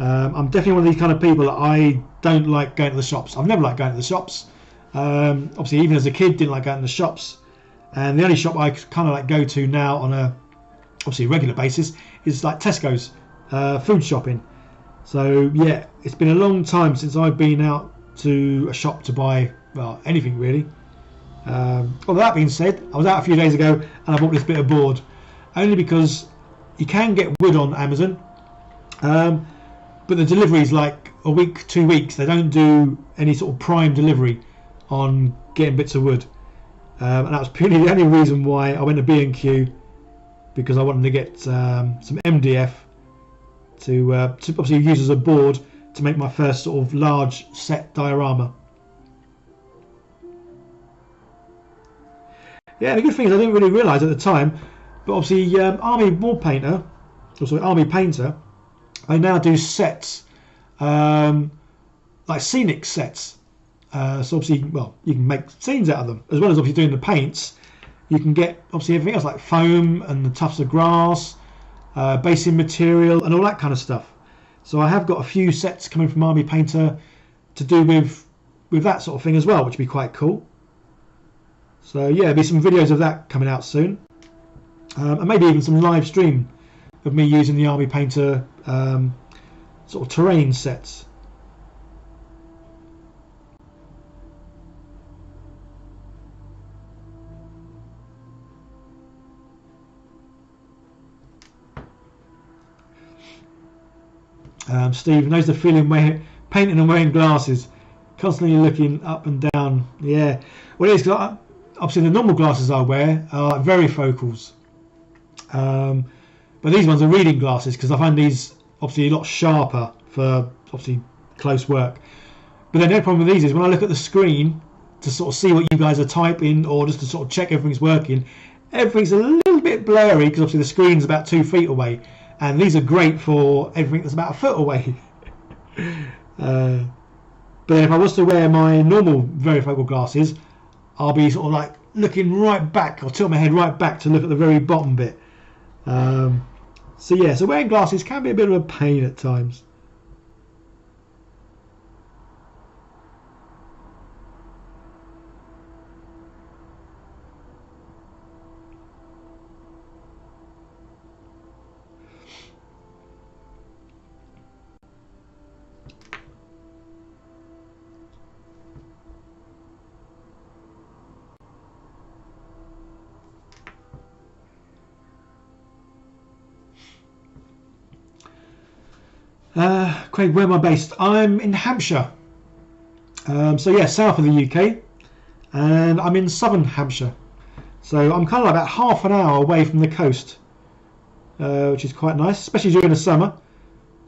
I'm definitely one of these kind of people that I don't like going to the shops. I've never liked going to the shops. Obviously, even as a kid, didn't like going to the shops. And the only shop I kind of like go to now on a obviously regular basis is like Tesco's, food shopping. So yeah, it's been a long time since I've been out to a shop to buy, well, anything really. Although that being said, I was out a few days ago and I bought this bit of board, only because you can get wood on Amazon, but the delivery is like a week, 2 weeks. They don't do any sort of prime delivery on getting bits of wood, and that was purely the only reason why I went to B&Q, because I wanted to get some MDF to obviously use as a board to make my first sort of large set diorama. Yeah, the good thing is I didn't really realise at the time, but obviously Army Warpainter, also Army Painter, they now do sets, like scenic sets. So obviously, well, you can make scenes out of them, as well as obviously doing the paints. You can get obviously everything else like foam and the tufts of grass, basing material and all that kind of stuff. So I have got a few sets coming from Army Painter to do with that sort of thing as well, which would be quite cool. So yeah, there'll be some videos of that coming out soon, and maybe even some live stream of me using the Army Painter sort of terrain sets. Steve knows the feeling painting and wearing glasses, constantly looking up and down. Yeah, well, it is, because obviously the normal glasses I wear are varifocals, but these ones are reading glasses because I find these obviously a lot sharper for obviously close work. But then the problem with these is when I look at the screen to sort of see what you guys are typing, or just to sort of check everything's working, everything's a little bit blurry because obviously the screen's about 2 feet away. And these are great for everything that's about a foot away. But then if I was to wear my normal varifocal glasses, I'll be sort of like looking right back, or tilt my head right back to look at the very bottom bit. So yeah, so wearing glasses can be a bit of a pain at times. Craig, where am I based? I'm in Hampshire. So yeah, south of the UK, and I'm in southern Hampshire. So I'm kind of about half an hour away from the coast, which is quite nice, especially during the summer.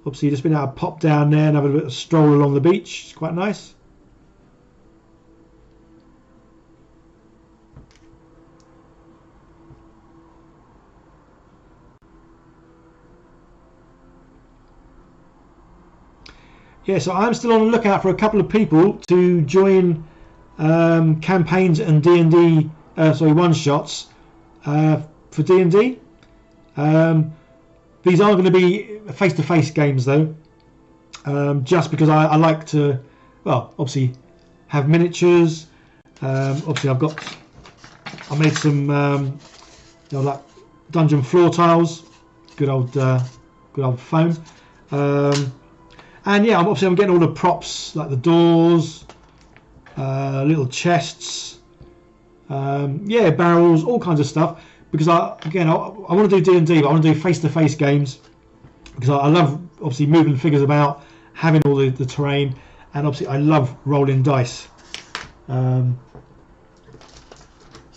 Obviously, just been able to pop down there and have a bit of a stroll along the beach. It's quite nice. Yeah, so I'm still on the lookout for a couple of people to join campaigns and D&D, one-shots for D&D. These are going to be face-to-face games though, just because I like to, well, obviously have miniatures. Obviously I made some like dungeon floor tiles, good old foam. And yeah, I'm getting all the props like the doors, little chests, barrels, all kinds of stuff. Because I want to do D&D, but I want to do face-to-face games because I love obviously moving figures about, having all the terrain, and obviously I love rolling dice. So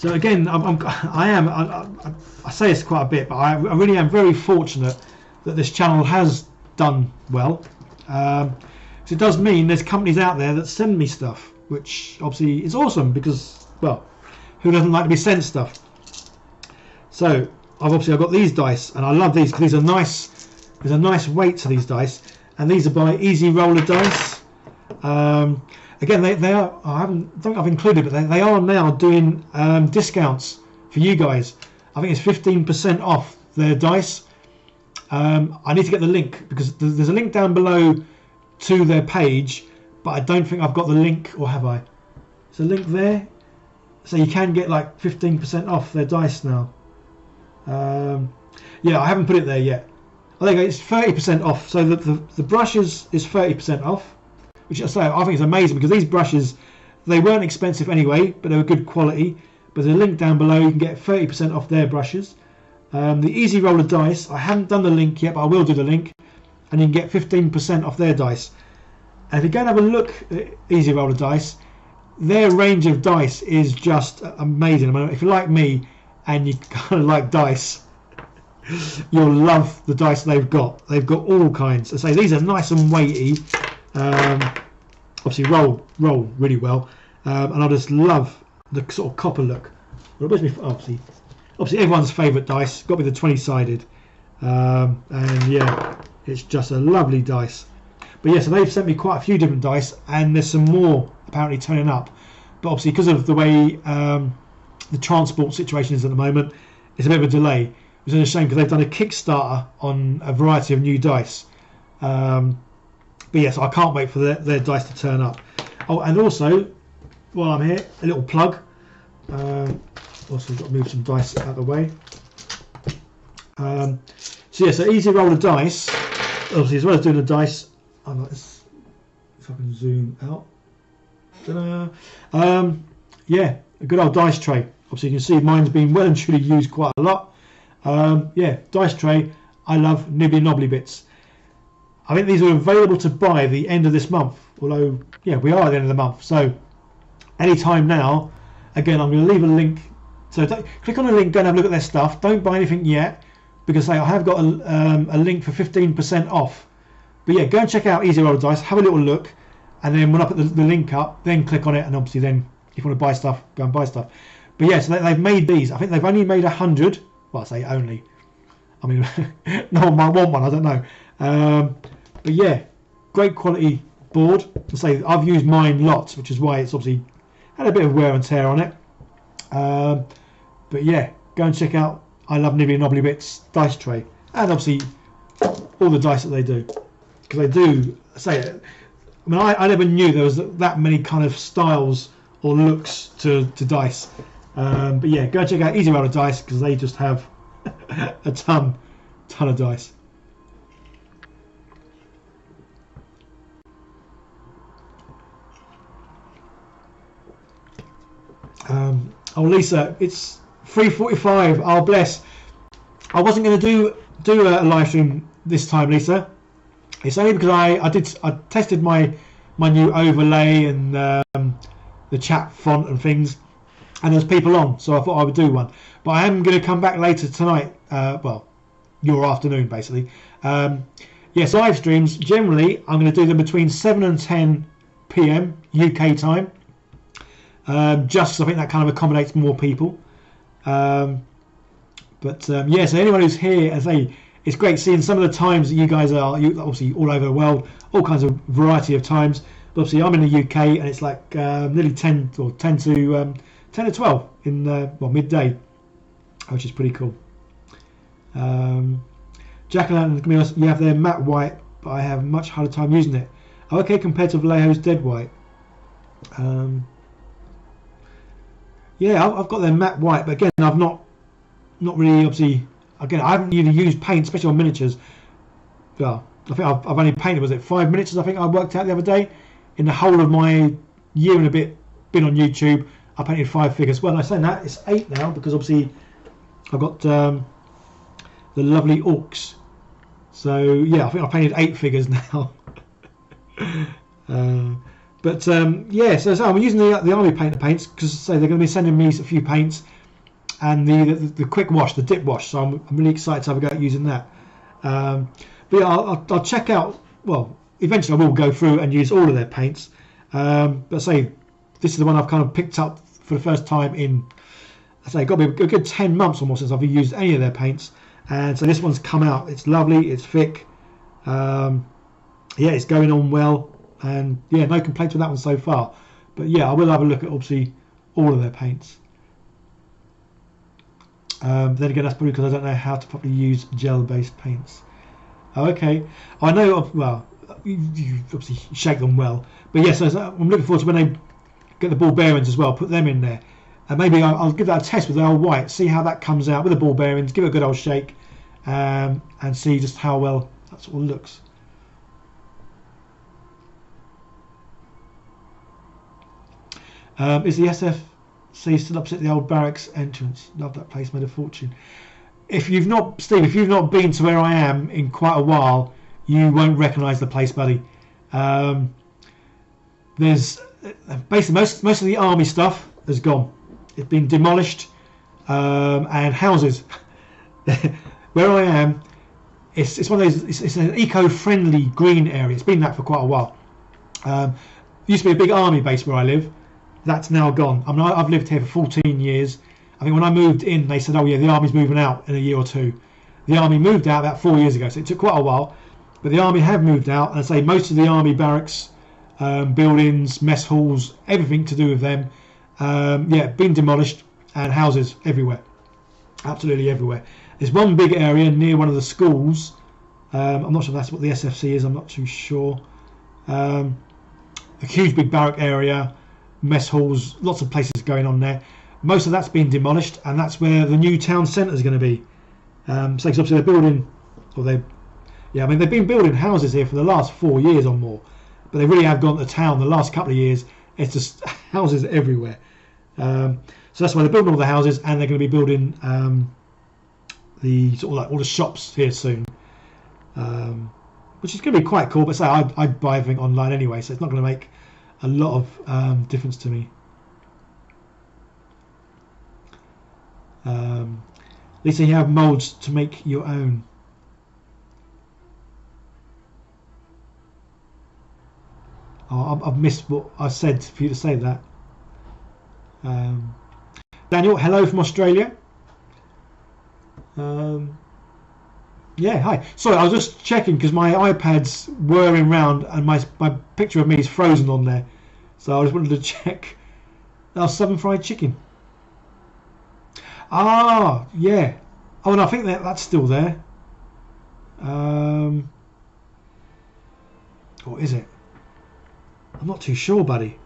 again, I say this quite a bit, but I really am very fortunate that this channel has done well. So it does mean there's companies out there that send me stuff, which obviously is awesome because, well, who doesn't like to be sent stuff? So I've got these dice, and I love these because these are nice. There's a nice weight to these dice, and these are by Easy Roller Dice. Again, they are. I don't think I've included, but they are now doing discounts for you guys. I think it's 15% off their dice. I need to get the link because there's a link down below to their page, but I don't think I've got the link, or have I? There's a link there, so you can get like 15% off their dice now. Yeah, I haven't put it there yet. I think it's 30% off. So the brushes is 30% off, which I think is amazing because these brushes, they weren't expensive anyway, but they were good quality. But there's a link down below. You can get 30% off their brushes. The Easy Roller Dice, I haven't done the link yet, but I will do the link, and you can get 15% off their dice. And if you go and have a look at Easy Roller Dice, their range of dice is just amazing. I mean, if you're like me and you kind of like dice, you'll love the dice they've got. They've got all kinds. I say these are nice and weighty. Obviously roll really well, and I just love the sort of copper look. Well, obviously everyone's favourite dice got to be the 20-sided, and yeah, it's just a lovely dice. But yeah, so they've sent me quite a few different dice, and there's some more apparently turning up. But obviously, because of the way the transport situation is at the moment, it's a bit of a delay. Which is a shame because they've done a Kickstarter on a variety of new dice. But yes, I can't wait for their dice to turn up. Oh, and also, while I'm here, a little plug. Also, got to move some dice out of the way. So yeah, so Easy Roller Dice. Obviously, as well as doing the dice, if I can zoom out. Yeah, a good old dice tray. Obviously, you can see mine's been well and truly used quite a lot. Yeah, dice tray. I love nibbly knobbly bits. I think these are available to buy the end of this month. Although, yeah, we are at the end of the month. So, anytime now. Again, I'm going to leave a link. So, click on the link, go and have a look at their stuff. Don't buy anything yet, because I have got a link for 15% off. But yeah, go and check out Easy Roller Dice. Have a little look, and then when I put the link up, then click on it, and obviously then if you want to buy stuff, go and buy stuff. But yeah, so they've made these. I think they've only made 100. Well, I say only. I mean, no one might want one. I don't know. But yeah, great quality board. To say I've used mine lots, which is why it's obviously had a bit of wear and tear on it. But yeah, go and check out I Love Nibbly Knobbly Bits dice tray, and obviously all the dice that they do, because they do say it. I mean, I never knew there was that many kind of styles or looks to dice. But yeah, go check out Easy Roller Dice because they just have a ton of dice. Oh, Lisa, it's 3:45. Oh, bless. I wasn't going to do a live stream this time, Lisa. It's only because I tested my new overlay and the chat font and things, and there's people on, so I thought I would do one. But I am going to come back later tonight. Well, your afternoon basically. Yes, live streams generally I'm going to do them between 7 and 10 p.m. UK time, just 'cause I think that kind of accommodates more people. Yeah, so anyone who's here, as I say, it's great seeing some of the times that you guys are. You obviously all over the world, all kinds of variety of times. But obviously, I'm in the UK, and it's like nearly 10 or 10 to 12 in well, midday, which is pretty cool. Jack and Lantern, you have their matte white, but I have a much harder time using it. Oh, okay, compared to Vallejo's dead white. Yeah, I've got their matte white, but again, I've not really, obviously, again, I haven't really used paint, especially on miniatures. Well, I think I've only painted, was it 5 miniatures? I think I worked out the other day. In the whole of my year and a bit been on YouTube, I painted 5 figures. Well, I say that it's 8 now because obviously I've got the lovely orcs. So yeah, I think I painted 8 figures now. Yeah, so I'm using the Army Painter paints because say they're going to be sending me a few paints and the quick wash, the dip wash. So I'm really excited to have a go at using that. But yeah, I'll check out. Well, eventually I will go through and use all of their paints. But say this is the one I've kind of picked up for the first time in, I say, got to be a good 10 months or more since I've used any of their paints. And so this one's come out. It's lovely. It's thick. Yeah, it's going on well. And yeah, no complaints with that one so far. But yeah, I will have a look at obviously all of their paints. Then again, that's probably because I don't know how to properly use gel-based paints. Oh, okay. I know. Well, you obviously shake them well. But yes, I'm looking forward to when they get the ball bearings as well. Put them in there. And maybe I'll give that a test with the old white. See how that comes out with the ball bearings. Give it a good old shake, and see just how well that sort of looks. Is the SFC still opposite the old barracks entrance? Love that place, made a fortune. If you've not, Steve, if you've not been to where I am in quite a while, you won't recognise the place, buddy. There's basically most of the army stuff has gone. It's been demolished, and houses. Where I am, it's one of those. It's an eco-friendly green area. It's been that for quite a while. Used to be a big army base where I live. That's now gone. I mean, I've lived here for 14 years. I think when I moved in, they said, "Oh yeah, the army's moving out in a year or two." The army moved out about 4 years ago, so it took quite a while. But the army have moved out, and I say most of the army barracks, buildings, mess halls, everything to do with them, yeah, been demolished, and houses everywhere, absolutely everywhere. There's one big area near one of the schools. I'm not sure if that's what the SFC is. I'm not too sure. A huge big barrack area, mess halls, lots of places going on there. Most of that's been demolished, and that's where the new town centre is going to be. So obviously they're building, or yeah, I mean they've been building houses here for the last 4 years or more, but they really have gone to town the last couple of years. It's just houses everywhere. So that's why they're building all the houses, and they're going to be building the sort of like all the shops here soon, which is going to be quite cool. But say I'd buy everything online anyway, so it's not going to make a lot of difference to me. Lisa, you have molds to make your own. Oh, I've missed what I said for you to say that. Daniel, hello from Australia. Yeah, hi. Sorry, I was just checking because my iPad's whirring round and my picture of me is frozen on there. So I just wanted to check. That was Southern Fried Chicken. Ah, yeah. Oh, and I think that's still there. Or is it? I'm not too sure, buddy.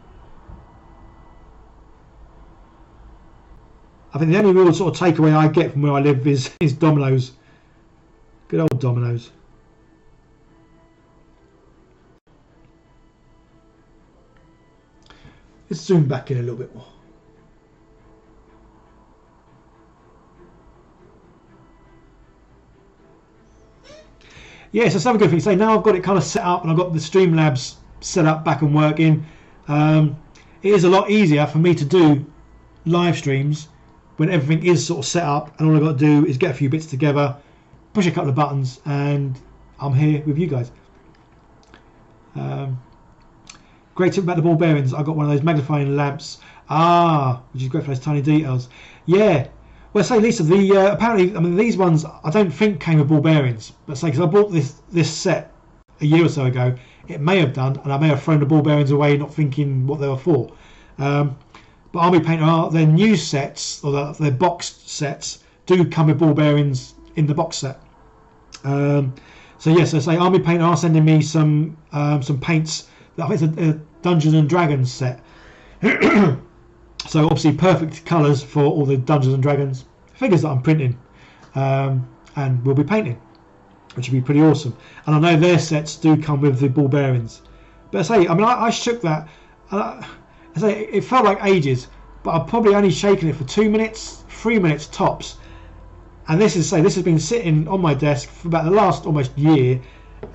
I think the only real sort of takeaway I get from where I live is Domino's. Good old Domino's. Let's zoom back in a little bit more. yeah, so some good things. So now I've got it kind of set up, and I've got the Streamlabs set up, back and working. It is a lot easier for me to do live streams when everything is sort of set up, and all I've got to do is get a few bits together, push a couple of buttons, and I'm here with you guys. Great tip about the ball bearings. I got one of those magnifying lamps. Which is great for those tiny details. Yeah. Well, say Lisa, the apparently, I mean, these ones I don't think came with ball bearings. But say, because I bought this set a year or so ago, it may have done, and I may have thrown the ball bearings away, not thinking what they were for. But Army Painter, their new sets, or their boxed sets, do come with ball bearings in the box set. So yes, so say Army Painter are sending me some paints. I think it's a Dungeons and Dragons set. So obviously perfect colours for all the Dungeons and Dragons figures that I'm printing, and will be painting, which would be pretty awesome. And I know their sets do come with the ball bearings. But I say, I mean, I shook that. I say it felt like ages, but I've probably only shaken it for 2 minutes, 3 minutes tops. And this has been sitting on my desk for about the last almost year,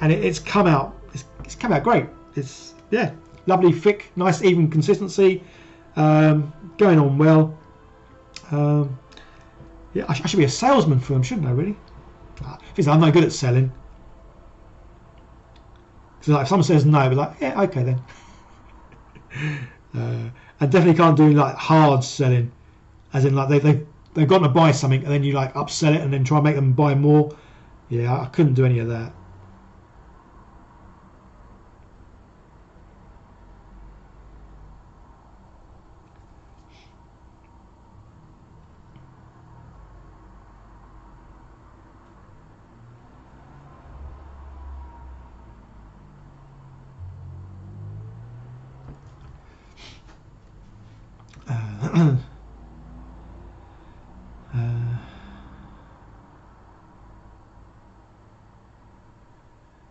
and it's come out. It's come out great. It's lovely, thick, nice, even consistency. Going on well. Yeah, I should be a salesman for them, shouldn't I? Really? I'm no good at selling. So like, if someone says no, I'll be like, yeah, okay then. I definitely can't do like hard selling, as in like they've got to buy something and then you like upsell it and then try and make them buy more. Yeah, I couldn't do any of that.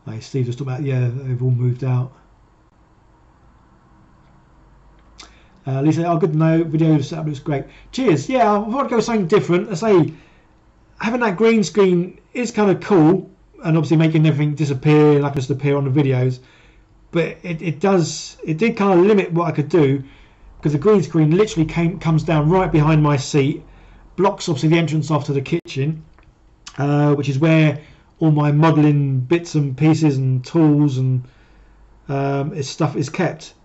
Like Steve just talked about, yeah, they've all moved out. Lisa, good to know. Video setup looks great. Cheers. Yeah, I want to go with something different. I say having that green screen is kind of cool, and obviously making everything disappear like just appear on the videos. But it did kind of limit what I could do, because the green screen literally comes down right behind my seat, blocks obviously the entrance off to the kitchen, which is where all my modelling bits and pieces and tools and stuff is kept.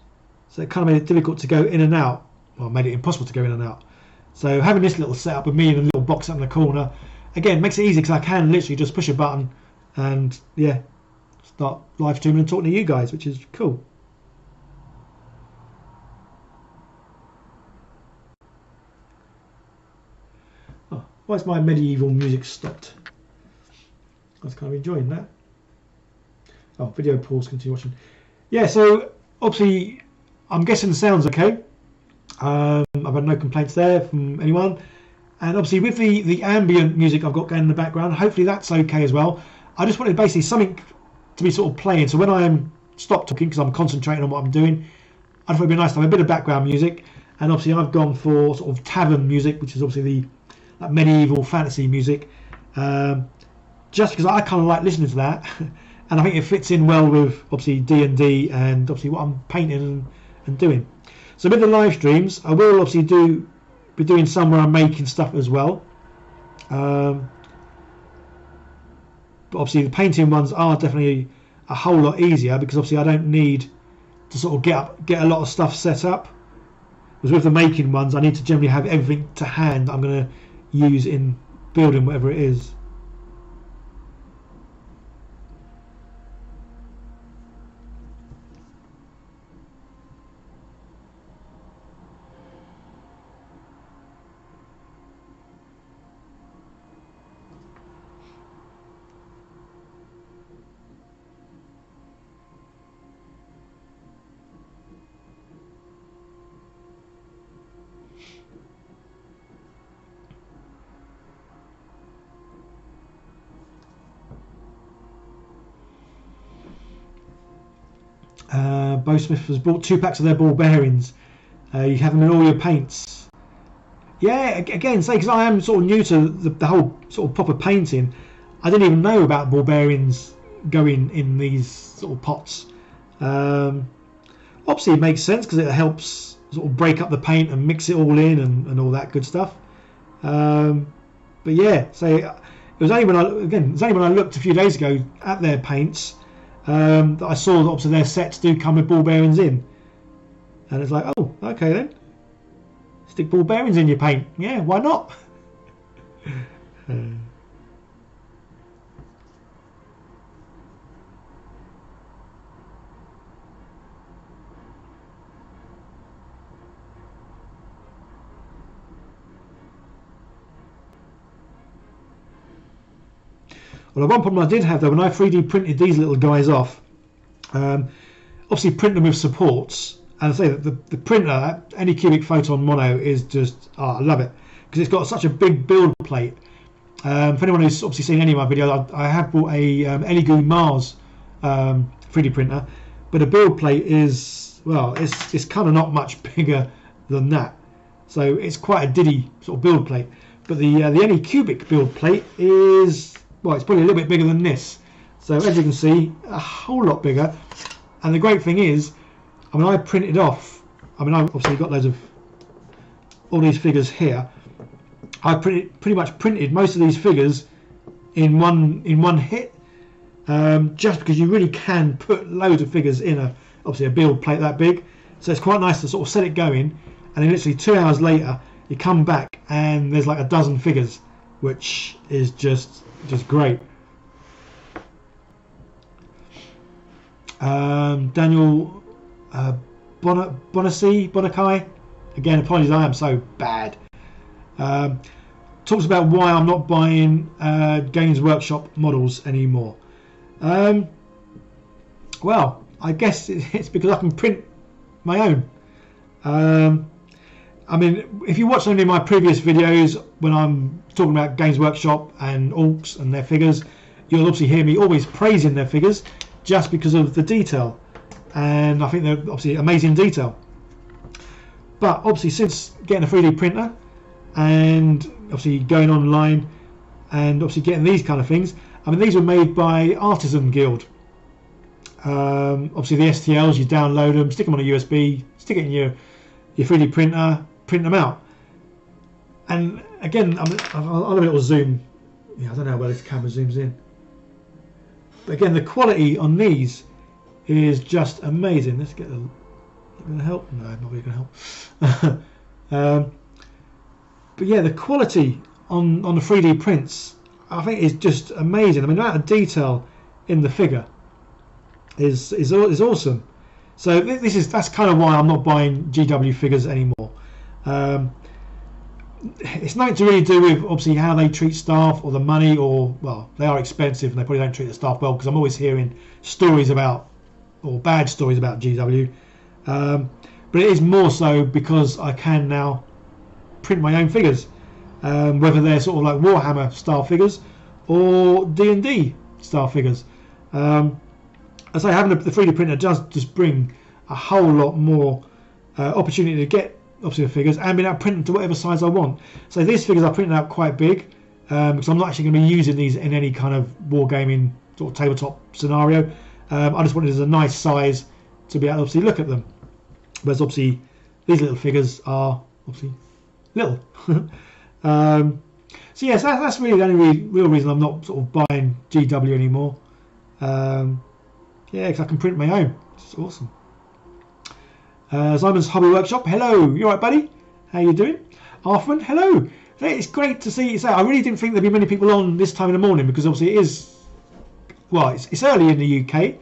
So it kind of made it difficult to go in and out. Well, made it impossible to go in and out. So having this little setup with me in a little box up in the corner, again, makes it easy, because I can literally just push a button and yeah, start live streaming and talking to you guys, which is cool. Oh, why is my medieval music stopped? I was kind of enjoying that. Oh, video pause, continue watching. Yeah, so obviously I'm guessing the sound's okay. I've had no complaints there from anyone. And obviously with the ambient music I've got going in the background, hopefully that's okay as well. I just wanted basically something to be sort of playing. So when I stop talking, because I'm concentrating on what I'm doing, I thought it'd be nice to have a bit of background music. And obviously I've gone for sort of tavern music, which is obviously the medieval fantasy music. Just because I kind of like listening to that, and I think it fits in well with obviously D&D and obviously what I'm painting and doing. So with the live streams, I will obviously be doing some where I'm making stuff as well. But obviously the painting ones are definitely a whole lot easier, because obviously I don't need to sort of get a lot of stuff set up. Because with the making ones, I need to generally have everything to hand that I'm going to use in building whatever it is. Bowsmith has bought 2 packs of their ball bearings. You have them in all your paints. Yeah, again, say, because I am sort of new to the whole sort of proper painting, I didn't even know about ball bearings going in these sort of pots. Obviously it makes sense because it helps sort of break up the paint and mix it all in and all that good stuff. But yeah, so it was only when I looked a few days ago at their paints that I saw that obviously their sets do come with ball bearings in, and it's like, oh, okay then, stick ball bearings in your paint. Yeah, why not? Well, one problem I did have though, when I 3D printed these little guys off, obviously print them with supports, and I say that the printer, Anycubic Photon Mono, is just, I love it, because it's got such a big build plate. For anyone who's obviously seen any of my videos, I have bought a Anycubic Mars 3D printer, but the build plate is, well, it's kind of not much bigger than that, so it's quite a diddy sort of build plate. But the Anycubic build plate is, well, it's probably a little bit bigger than this. So as you can see, a whole lot bigger. And the great thing is, I mean, I printed off, I mean, I've obviously got loads of all these figures here. I pretty much printed most of these figures in one hit, just because you really can put loads of figures in obviously a build plate that big. So it's quite nice to sort of set it going, and then literally 2 hours later you come back and there's like a dozen figures, which is just great. Daniel Bonakai, again, apologies, I am so bad. Talks about why I'm not buying Games Workshop models anymore. Well, I guess it's because I can print my own. I mean, if you watch any of my previous videos when I'm talking about Games Workshop and Orcs and their figures, you'll obviously hear me always praising their figures just because of the detail, and I think they're obviously amazing detail. But obviously since getting a 3D printer and obviously going online and obviously getting these kind of things, I mean, these were made by Artisan Guild. Obviously the STLs, you download them, stick them on a USB, stick it in your 3D printer, print them out. And again, I'll have a little zoom. Yeah, I don't know where this camera zooms in. But again, the quality on these is just amazing. Let's get going to help? No, not really going to help. But yeah, the quality on the 3D prints, I think, is just amazing. I mean, the amount of detail in the figure is awesome. So that's kind of why I'm not buying GW figures anymore. It's nothing to really do with obviously how they treat staff or the money, or, well, they are expensive and they probably don't treat the staff well, because I'm always hearing stories about, or bad stories about GW. But it is more so because I can now print my own figures, whether they're sort of like Warhammer style figures or D&D style figures. I say having the 3D printer does just bring a whole lot more opportunity to get obviously the figures and being able to print them to whatever size I want. So these figures I printed out quite big, because I'm not actually going to be using these in any kind of wargaming sort of tabletop scenario. I just wanted it as a nice size to be able to obviously look at them. Whereas obviously these little figures are obviously little. So yes, that's really the only real reason I'm not sort of buying GW anymore. Yeah, because I can print my own. It's awesome. Simon's Hobby Workshop, hello. You alright, buddy? How you doing? Arthman, hello. It's great to see you. So I really didn't think there'd be many people on this time in the morning, because obviously it is, well, it's early in the UK,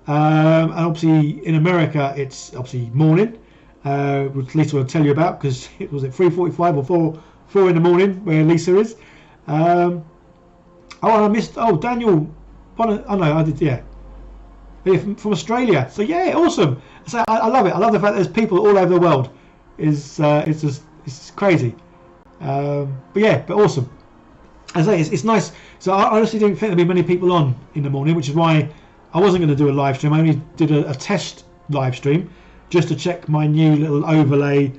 and obviously in America it's obviously morning, which Lisa will tell you about, because it was at 3:45 or 4 in the morning where Lisa is. Oh, I missed. Oh, Daniel. Oh no, I did. Yeah. From Australia. So yeah, awesome. So I love it. I love the fact that there's people all over the world. It's crazy. But yeah, but awesome. As I say, it's nice. So I honestly didn't think there'd be many people on in the morning, which is why I wasn't going to do a live stream. I only did a test live stream just to check my new little overlay,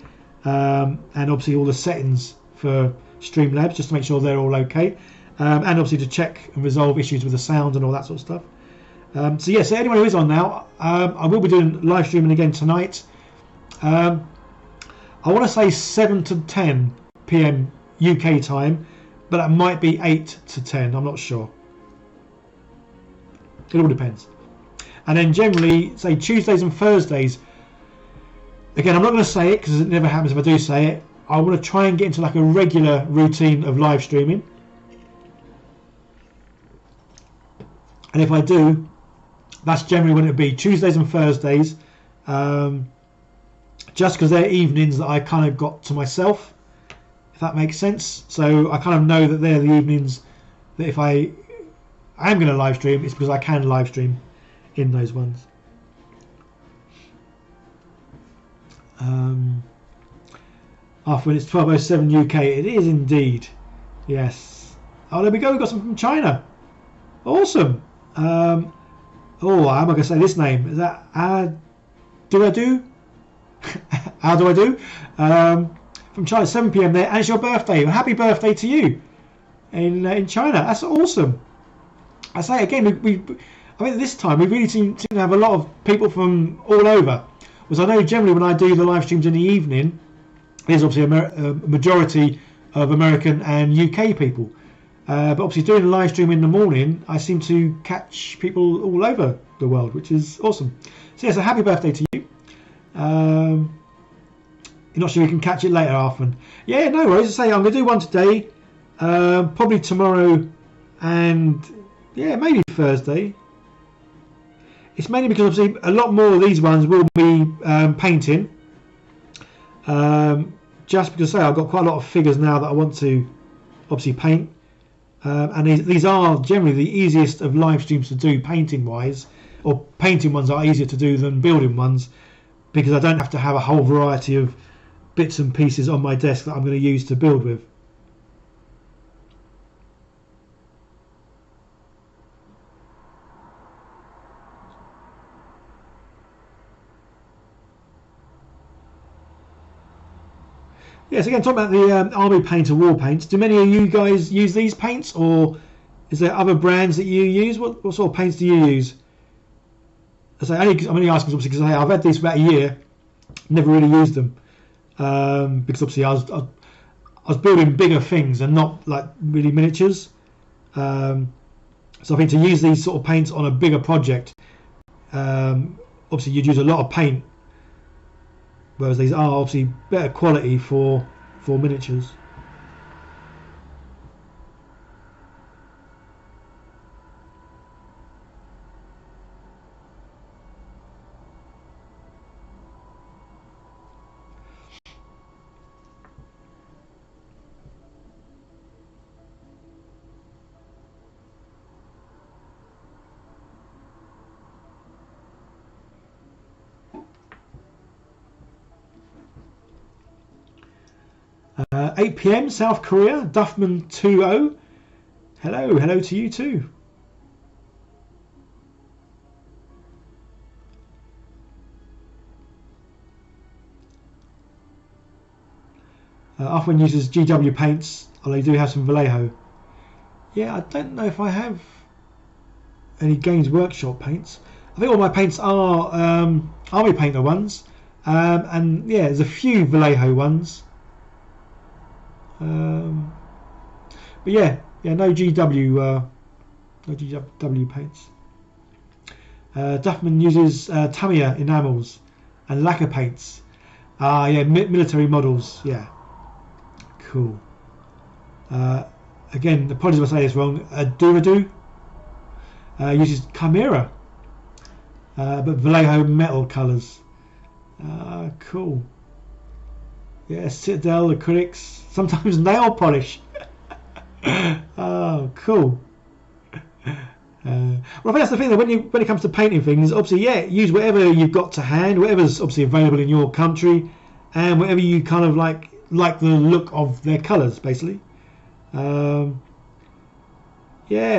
and obviously all the settings for Streamlabs, just to make sure they're all okay, and obviously to check and resolve issues with the sound and all that sort of stuff. So yeah, so anyone who is on now, I will be doing live streaming again tonight. I want to say 7 to 10 p.m. UK time, but that might be 8 to 10. I'm not sure. It all depends. And then generally, say Tuesdays and Thursdays. Again, I'm not going to say it because it never happens if I do say it. I want to try and get into like a regular routine of live streaming. And if I do, that's generally when it'll be Tuesdays and Thursdays. Just because they're evenings that I kind of got to myself, if that makes sense. So I kind of know that they're the evenings that if I am going to live stream, it's because I can live stream in those ones. After when it's 12:07 UK, it is indeed. Yes. Oh, there we go. We got some from China. Awesome. Oh, how am I going to say this name? Is that do I do? How do I do? From China, 7 p.m. there, and it's your birthday. Happy birthday to you in China. That's awesome. I say again, I mean, this time we really seem to have a lot of people from all over. Because I know generally when I do the live streams in the evening, there's obviously a majority of American and UK people. But obviously doing a live stream in the morning, I seem to catch people all over the world, which is awesome. So yes, a happy birthday to you. You're not sure you can catch it later, Arthur. Yeah, no worries. I say I'm going to do one today, probably tomorrow, and yeah, maybe Thursday. It's mainly because obviously a lot more of these ones will be painting. Just because say I've got quite a lot of figures now that I want to obviously paint. And these are generally the easiest of live streams to do painting wise, or painting ones are easier to do than building ones, because I don't have to have a whole variety of bits and pieces on my desk that I'm going to use to build with. Yes, again, talking about the Army Painter Warpaints. Do many of you guys use these paints, or is there other brands that you use? What sort of paints do you use? I'm only asking obviously because I've had these for about a year, never really used them, because obviously I was building bigger things and not like really miniatures. So I think to use these sort of paints on a bigger project, obviously you'd use a lot of paint. Whereas these are obviously better quality for miniatures. Uh, 8 p.m. South Korea, Duffman 20. Hello to you too. Often uses GW paints, although you do have some Vallejo. Yeah, I don't know if I have any Games Workshop paints. I think all my paints are Army Painter ones, and yeah, there's a few Vallejo ones. But yeah, no GW paints. Duffman uses Tamiya enamels and lacquer paints. Yeah, military models. Yeah, cool. Again, apologies if I say this wrong. Duradu uses Chimera, but Vallejo metal colours. Cool. Yeah, Citadel acrylics, sometimes nail polish. Oh, cool. Well, I think that's the thing that when it comes to painting things, obviously, yeah, use whatever you've got to hand, whatever's obviously available in your country, and whatever you kind of like the look of their colours, basically. Yeah,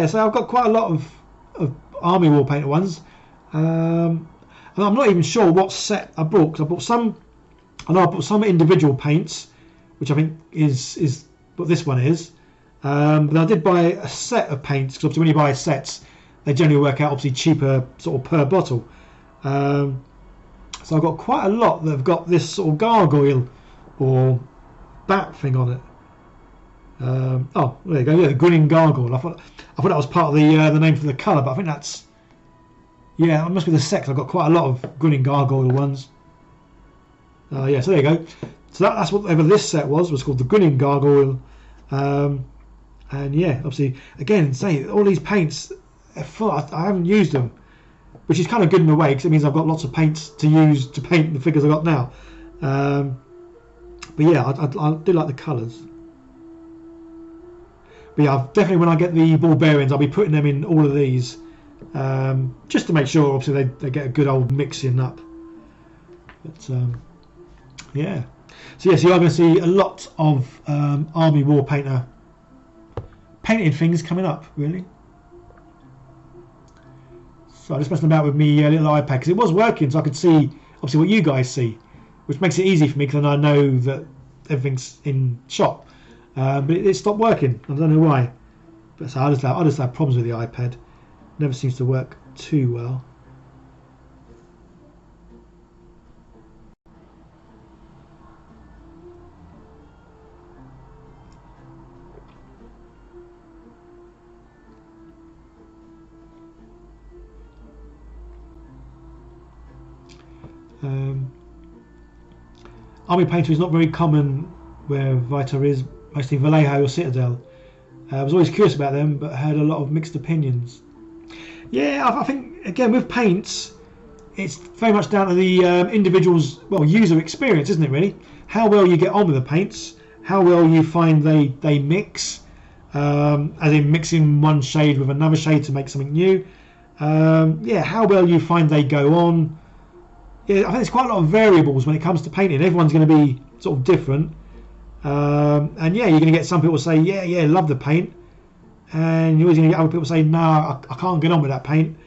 so I've got quite a lot of Army Warpainter ones, and I'm not even sure what set I bought, because I bought some. I know I bought some individual paints, which I think is what this one is. But I did buy a set of paints, because obviously when you buy sets, they generally work out obviously cheaper sort of per bottle. So I've got quite a lot that have got this sort of gargoyle or bat thing on it. Oh, there you go. Yeah, the grinning gargoyle. I thought that was part of the name for the colour, but I think that's, yeah, it must be the sex. I've got quite a lot of grinning gargoyle ones. Yeah, so there you go. So that's whatever this set was called the grinning gargoyle. And yeah, obviously, again, say all these paints are full. I haven't used them, which is kind of good in a way because it means I've got lots of paints to use to paint the figures I've got now. But yeah, I do like the colours. But yeah, definitely when I get the ball bearings, I'll be putting them in all of these, just to make sure obviously they get a good old mixing up. But yeah, so yes, you are going to see a lot of Army Warpainter painted things coming up, really. So I'm just messing about with me little iPad because it was working, so I could see obviously what you guys see, which makes it easy for me because then I know that everything's in shot. But it stopped working. I don't know why. But so I just have problems with the iPad. Never seems to work too well. Army Painter is not very common where Vita is, mostly Vallejo or Citadel. I was always curious about them, but heard a lot of mixed opinions. Yeah, I think, again, with paints, it's very much down to the individual's, well, user experience, isn't it, really? How well you get on with the paints, how well you find they mix, as in mixing one shade with another shade to make something new. Yeah, how well you find they go on. Yeah, I think there's quite a lot of variables when it comes to painting. Everyone's going to be sort of different. And yeah, you're going to get some people say, yeah, love the paint. And you're always going to get other people say, no, I can't get on with that paint.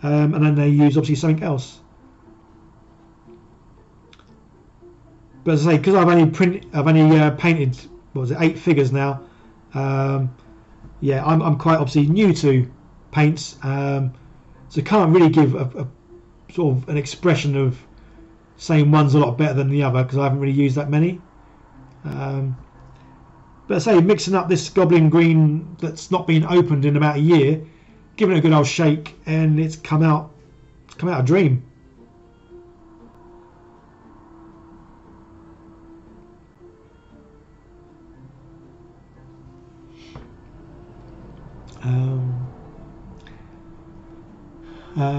And then they use obviously something else. But as I say, because I've only painted, what was it, 8 figures now. Yeah, I'm quite obviously new to paints. So can't really give a sort of an expression of saying one's a lot better than the other because I haven't really used that many. But I say mixing up this goblin green that's not been opened in about a year, giving it a good old shake, and it's come out a dream.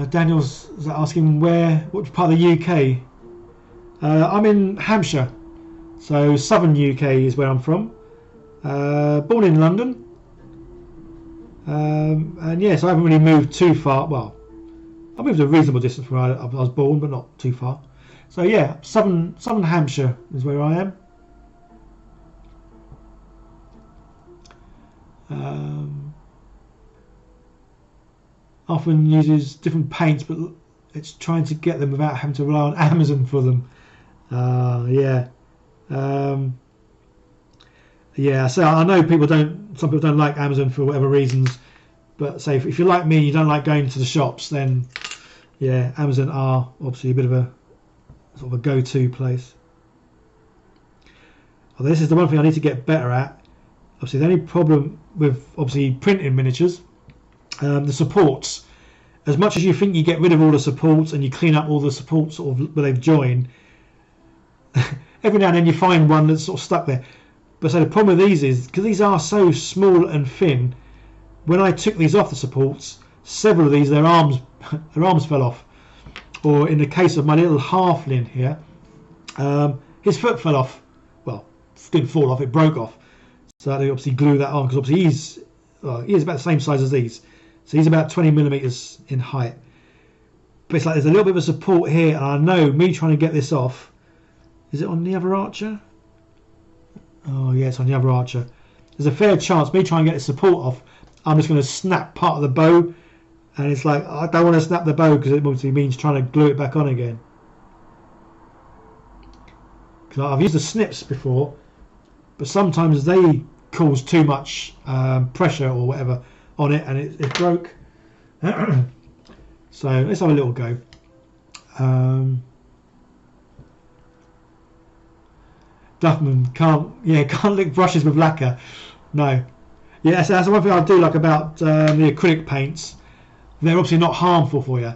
Daniel's asking which part of the UK. I'm in Hampshire, so southern UK is where I'm from. Born in London, and yes, I haven't really moved too far. Well, I moved a reasonable distance from where I was born, but not too far. So yeah, southern Hampshire is where I am. Often uses different paints, but it's trying to get them without having to rely on Amazon for them. Yeah. Yeah, so I know some people don't like Amazon for whatever reasons, but say if you're like me and you don't like going to the shops, then yeah, Amazon are obviously a bit of a sort of a go-to place. Although this is the one thing I need to get better at. Obviously the only problem with obviously printing miniatures, the supports. As much as you think you get rid of all the supports and you clean up all the supports sort of where they've joined, every now and then you find one that's sort of stuck there. But so the problem with these is, because these are so small and thin, when I took these off the supports, several of these, their arms fell off. Or in the case of my little halfling here, his foot fell off. Well, it didn't fall off, it broke off. So they obviously glue that on, because obviously he is about the same size as these. So he's about 20 millimeters in height. But it's like there's a little bit of support here, and I know me trying to get this off. Is it on the other archer? Oh yeah, it's on the other archer. There's a fair chance me trying to get the support off, I'm just going to snap part of the bow, and it's like I don't want to snap the bow because it obviously means trying to glue it back on again. Because I've used the snips before, but sometimes they cause too much pressure or whatever on it, and it broke. So let's have a little go. Duffman can't lick brushes with lacquer. No. Yeah, so that's the one thing I do like about the acrylic paints. They're obviously not harmful for you.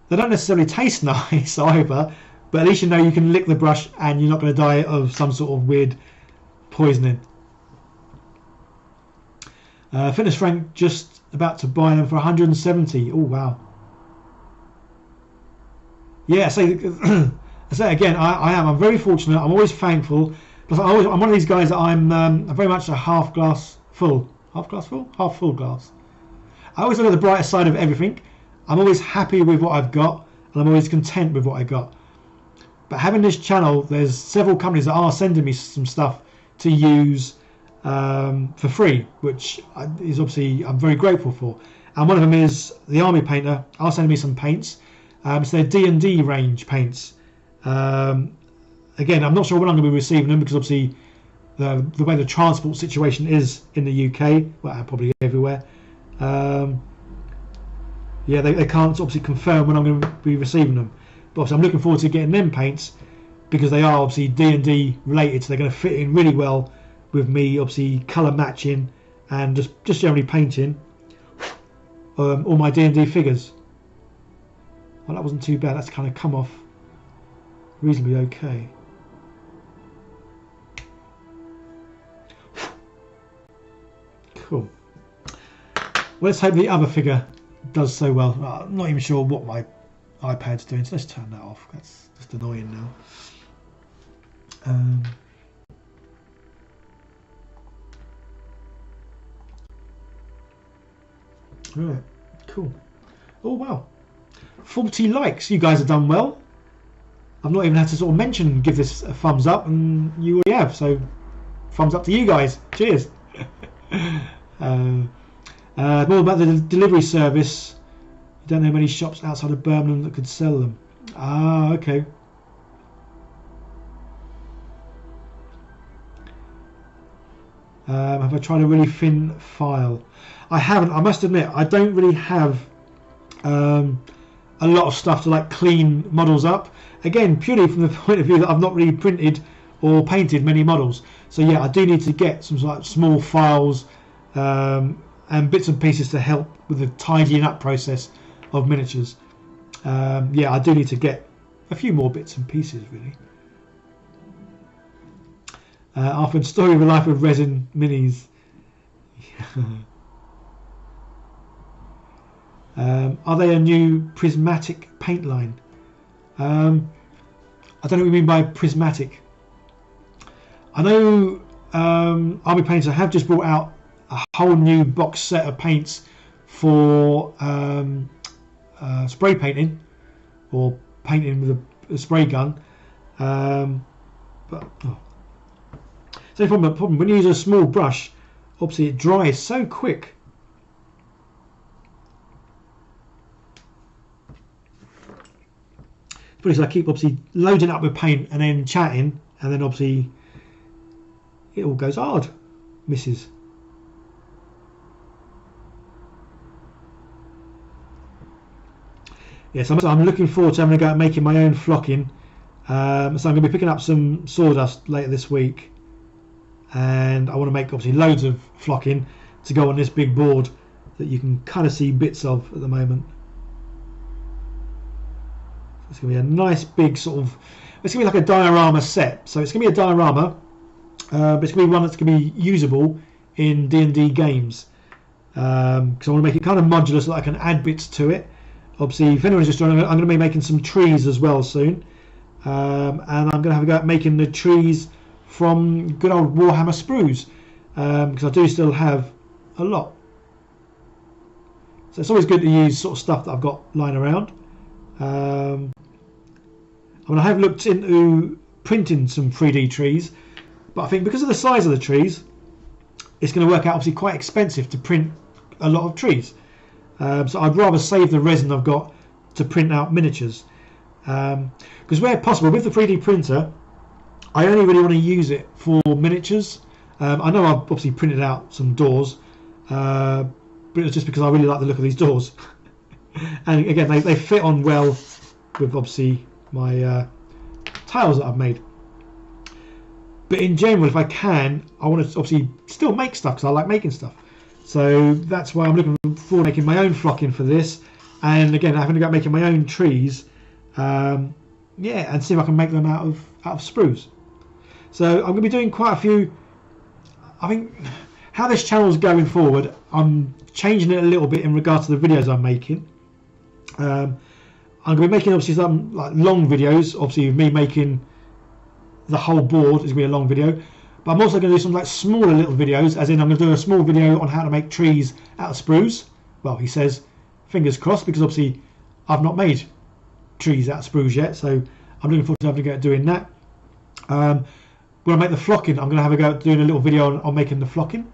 They don't necessarily taste nice either, but at least you know you can lick the brush and you're not going to die of some sort of weird poisoning. Fitness Frank just about to buy them for 170. Oh wow. Yeah, so again, I'm very fortunate. I'm always thankful. Plus, I'm one of these guys that I'm very much a half full glass. I always look at the brighter side of everything. I'm always happy with what I've got, and I'm always content with what I got. But having this channel, there's several companies that are sending me some stuff to use for free, which is obviously I'm very grateful for. And one of them is the Army Painter. Are sending me some paints. It's their D&D range paints. Again, I'm not sure when I'm going to be receiving them because obviously the way the transport situation is in the UK, well, probably everywhere. Yeah, they can't obviously confirm when I'm going to be receiving them. But obviously I'm looking forward to getting them paints because they are obviously D&D related, so they're going to fit in really well with me, obviously colour matching and just generally painting all my D&D figures. Well, that wasn't too bad. That's kind of come off reasonably okay. Cool. Well, let's hope the other figure does so well. I'm not even sure what my iPad's doing, so let's turn that off. That's just annoying now. Right, cool. Oh wow, 40 likes. You guys have done well. I've not even had to sort of give this a thumbs up, and you already have. So, thumbs up to you guys. Cheers. More about the delivery service. You don't know many shops outside of Birmingham that could sell them. Ah, okay. Have I tried a really thin file? I haven't. I must admit, I don't really have a lot of stuff to like clean models up. Again, purely from the point of view that I've not really printed or painted many models. So yeah, I do need to get some like small files and bits and pieces to help with the tidying up process of miniatures. Yeah, I do need to get a few more bits and pieces really. After Story of a Life of Resin Minis. Are they a new prismatic paint line? I don't know what you mean by prismatic. I know Army Painter have just brought out a whole new box set of paints for spray painting or painting with a spray gun. So problem when you use a small brush, obviously it dries so quick. So I keep obviously loading up with paint and then chatting, and then obviously it all goes hard. Misses. Yes, I'm looking forward to having a go at making my own flocking. So I'm going to be picking up some sawdust later this week, and I want to make obviously loads of flocking to go on this big board that you can kind of see bits of at the moment. It's going to be a nice big sort of, it's going to be like a diorama set. So it's going to be a diorama, but it's going to be one that's going to be usable in D&D games. Because I want to make it kind of modular so that I can add bits to it. Obviously, if anyone's just joining, I'm going to be making some trees as well soon. And I'm going to have a go at making the trees from good old Warhammer sprues. Because I do still have a lot. So it's always good to use sort of stuff that I've got lying around. I mean, I have looked into printing some 3D trees, but I think because of the size of the trees, it's going to work out obviously quite expensive to print a lot of trees. So I'd rather save the resin I've got to print out miniatures. Because where possible, with the 3D printer, I only really want to use it for miniatures. I know I've obviously printed out some doors, but it's just because I really like the look of these doors. And again, they fit on well with obviously my tiles that I've made. But in general, if I can, I want to obviously still make stuff because I like making stuff. So that's why I'm looking forward to making my own flocking for this. And again, having to go making my own trees. Yeah, and see if I can make them out of sprues. So I'm going to be doing quite a few. I think how this channel is going forward, I'm changing it a little bit in regards to the videos I'm making. I'm going to be making obviously some like long videos. Obviously, with me making the whole board is going to be a long video. But I'm also going to do some like smaller little videos, as in I'm going to do a small video on how to make trees out of sprues. Well, he says, fingers crossed, because obviously I've not made trees out of sprues yet, so I'm looking forward to having a go at doing that. When I make the flocking, I'm going to have a go at doing a little video on making the flocking.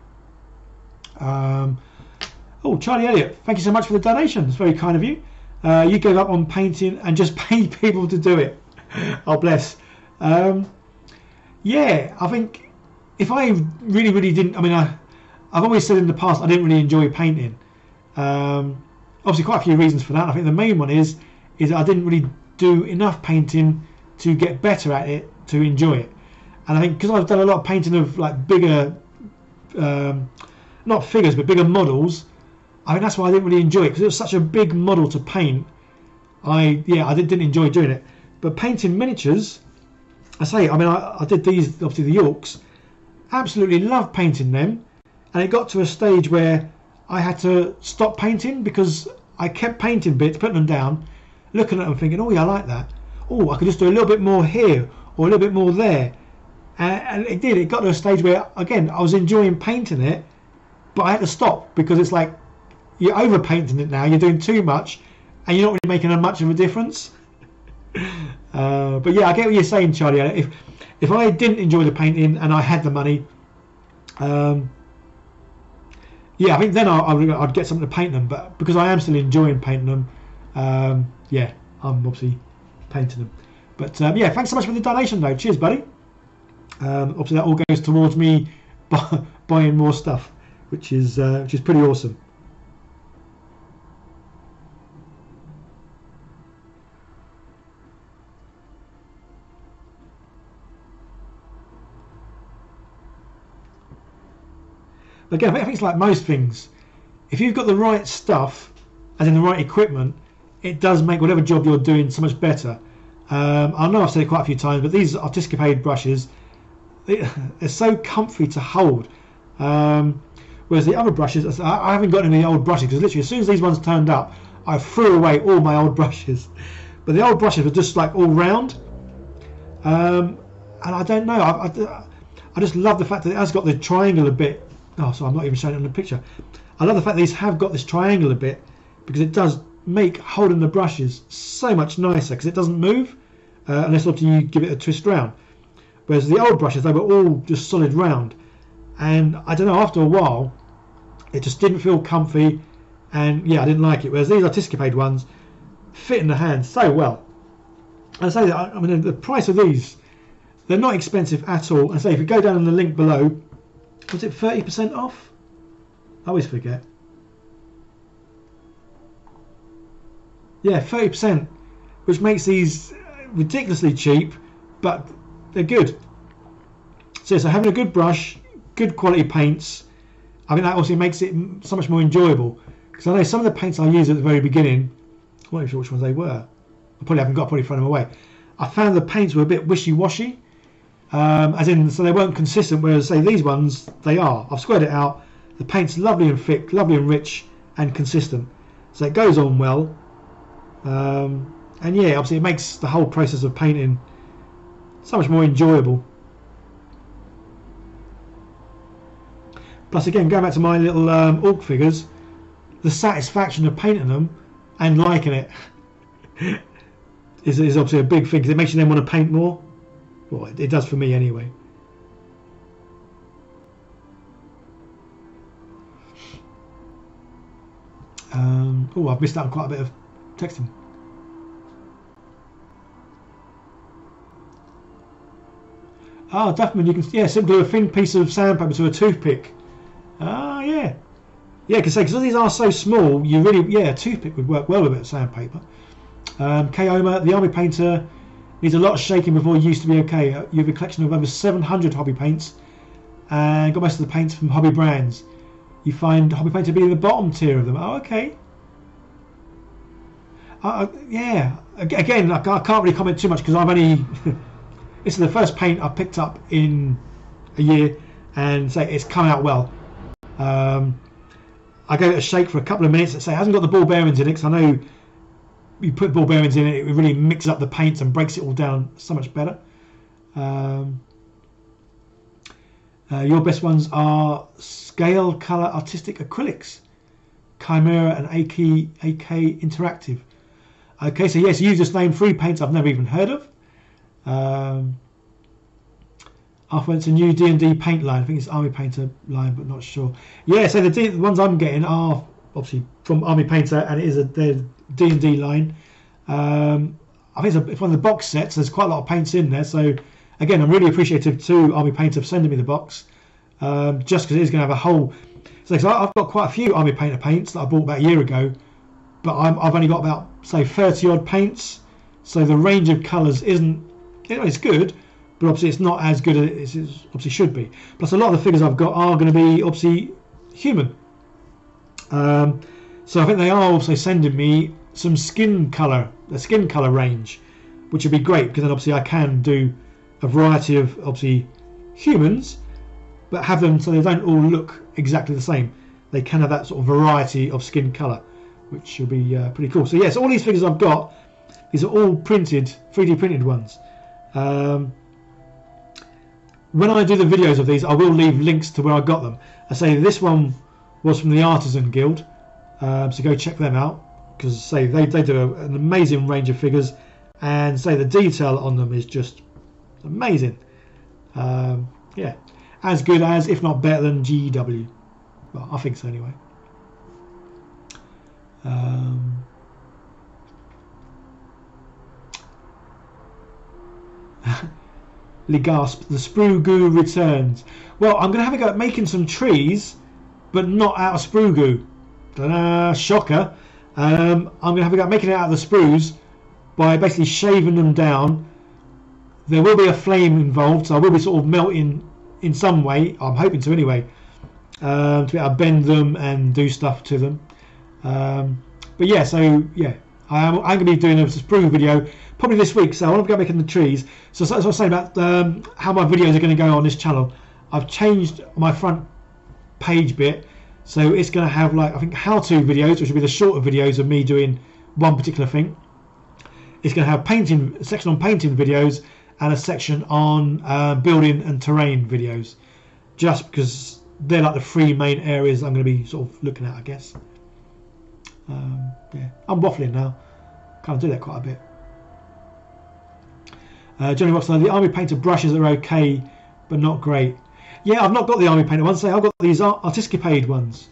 Oh, Charlie Elliott, thank you so much for the donation. It's very kind of you. You gave up on painting and just paid people to do it. Oh, bless. Yeah, I think if I really didn't, I mean, I've always said in the past I didn't really enjoy painting. Obviously, quite a few reasons for that. I think the main one is that I didn't really do enough painting to get better at it to enjoy it. And I think because I've done a lot of painting of like bigger, not figures but bigger models, I think that's why I didn't really enjoy it, because it was such a big model to paint. I didn't enjoy doing it. But painting miniatures, I did these, obviously the Yorks, absolutely loved painting them, and it got to a stage where I had to stop painting because I kept painting bits, putting them down, looking at them thinking, oh yeah, I like that. Oh, I could just do a little bit more here or a little bit more there. And it got to a stage where, again, I was enjoying painting it, but I had to stop because it's like, you're over painting it now, you're doing too much, and you're not really making much of a difference. But yeah, I get what you're saying, Charlie. If I didn't enjoy the painting and I had the money, yeah, I think then I'd get something to paint them. But because I am still enjoying painting them, yeah, I'm obviously painting them. But yeah, thanks so much for the donation, though. Cheers, buddy. Obviously, that all goes towards me buying more stuff, which is pretty awesome. Again, I think it's like most things. If you've got the right stuff, as in the right equipment, it does make whatever job you're doing so much better. I know I've said it quite a few times, but these artistic brushes, they're so comfy to hold. Whereas the other brushes, I haven't got any old brushes, because literally as soon as these ones turned up, I threw away all my old brushes. But the old brushes were just like all round. And I don't know, I just love the fact that it has got the triangular bit. Oh, so I'm not even showing it on the picture. I love the fact that these have got this triangular bit, because it does make holding the brushes so much nicer, because it doesn't move unless obviously you give it a twist round. Whereas the old brushes, they were all just solid round, and I don't know, after a while it just didn't feel comfy, and yeah, I didn't like it. Whereas these Artiscapade ones fit in the hand so well. And I say that, I mean, the price of these, they're not expensive at all. And say if you go down in the link below, was it 30% off? I always forget. Yeah, 30%, which makes these ridiculously cheap, but they're good. So having a good brush, good quality paints, I think that also makes it so much more enjoyable. Because I know some of the paints I used at the very beginning, I'm not even sure which ones they were. I probably haven't got, probably thrown them away. I found the paints were a bit wishy-washy. As in, so they weren't consistent, whereas say these ones, they are. I've squared it out, the paint's lovely and thick, lovely and rich and consistent, so it goes on well, and yeah, obviously it makes the whole process of painting so much more enjoyable. Plus again, going back to my little orc figures, the satisfaction of painting them and liking it is obviously a big thing, because it makes you then want to paint more. Well, it does for me anyway. Oh, I've missed out on quite a bit of texting. Oh, Duffman, you can simply do a thin piece of sandpaper to a toothpick. Ah, yeah. Yeah, because these are so small, you really, yeah, a toothpick would work well with a bit of sandpaper. Kaoma, the Army Painter needs a lot of shaking before you used to be okay. You have a collection of over 700 hobby paints and got most of the paints from hobby brands. You find Hobby Painter being the bottom tier of them. Oh, okay. Yeah. Again, I can't really comment too much because I've only... this is the first paint I've picked up in a year, and say it's come out well. I gave it a shake for a couple of minutes. It hasn't got the ball bearings in it, because I know you put ball bearings in it, it really mixes up the paints and breaks it all down so much better. Your best ones are Scale Colour Artistic Acrylics, Chimera and AK Interactive. Okay, so yes, you just named 3 paints I've never even heard of. It's a new D&D paint line. I think it's Army Painter line, but not sure. Yeah, so the ones I'm getting are obviously from Army Painter, and it is their D&D line. I think it's one of the box sets. There's quite a lot of paints in there. So again, I'm really appreciative to Army Painter for sending me the box, just because it is going to have a whole... So I've got quite a few Army Painter paints that I bought about a year ago, but I've only got about, say, 30 odd paints. So the range of colours isn't... It's good, but obviously it's not as good as it obviously should be. Plus a lot of the figures I've got are going to be obviously human. So I think they are also sending me some skin colour range, which would be great, because then obviously I can do a variety of obviously humans, but have them so they don't all look exactly the same. They can have that sort of variety of skin colour, which will be pretty cool. So yes, all these figures I've got, these are all printed, 3D printed ones. When I do the videos of these, I will leave links to where I got them. I say this one was from the Artisan Guild, so go check them out, because say they do an amazing range of figures, and say the detail on them is just amazing. Yeah, as good as, if not better than, GW. Well, I think so anyway. Ligasp, the sprue goo returns. Well, I'm going to have a go at making some trees, but not out of sprue goo. Ta-da, shocker. I'm going to have a go at making it out of the sprues by basically shaving them down. There will be a flame involved, so I will be sort of melting in some way. I'm hoping to anyway, to be able to bend them and do stuff to them. But yeah, so yeah, I'm going to be doing a sprue video probably this week, so I want to go making the trees. So as I was saying about how my videos are going to go on this channel, I've changed my front page bit, so it's going to have, like, I think, how-to videos, which will be the shorter videos of me doing one particular thing. It's going to have a section on painting videos and a section on building and terrain videos, just because they're like the 3 main areas I'm going to be sort of looking at, I guess. Yeah, I'm waffling now. Kind of do that quite a bit. Johnny Watson, the Army Painter brushes are okay, but not great. Yeah, I've not got the Army Painter ones. So I've got these Artiscapade ones.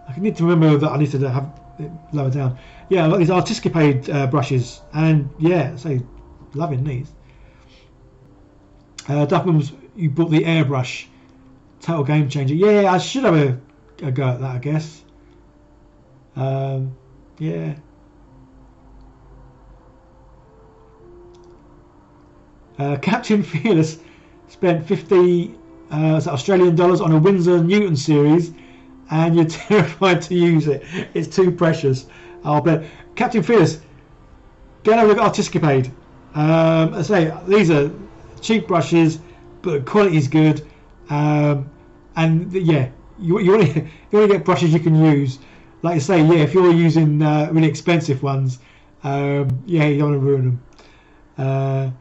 I need to remember that I need to have it lower down. Yeah, I've got these Artiscapade brushes, and yeah, so loving these. Duffman's, you bought the airbrush. Total game changer. Yeah, I should have a go at that, I guess. Yeah. Captain Fearless spent 50 Australian dollars on a Winsor Newton series, and you're terrified to use it. It's too precious. I'll bet. Captain Fearless, go and have a look at Artiscapade. I say these are cheap brushes, but the quality is good. And yeah, you want to get brushes you can use. Like I say, yeah, if you're using really expensive ones, yeah, you don't want to ruin them.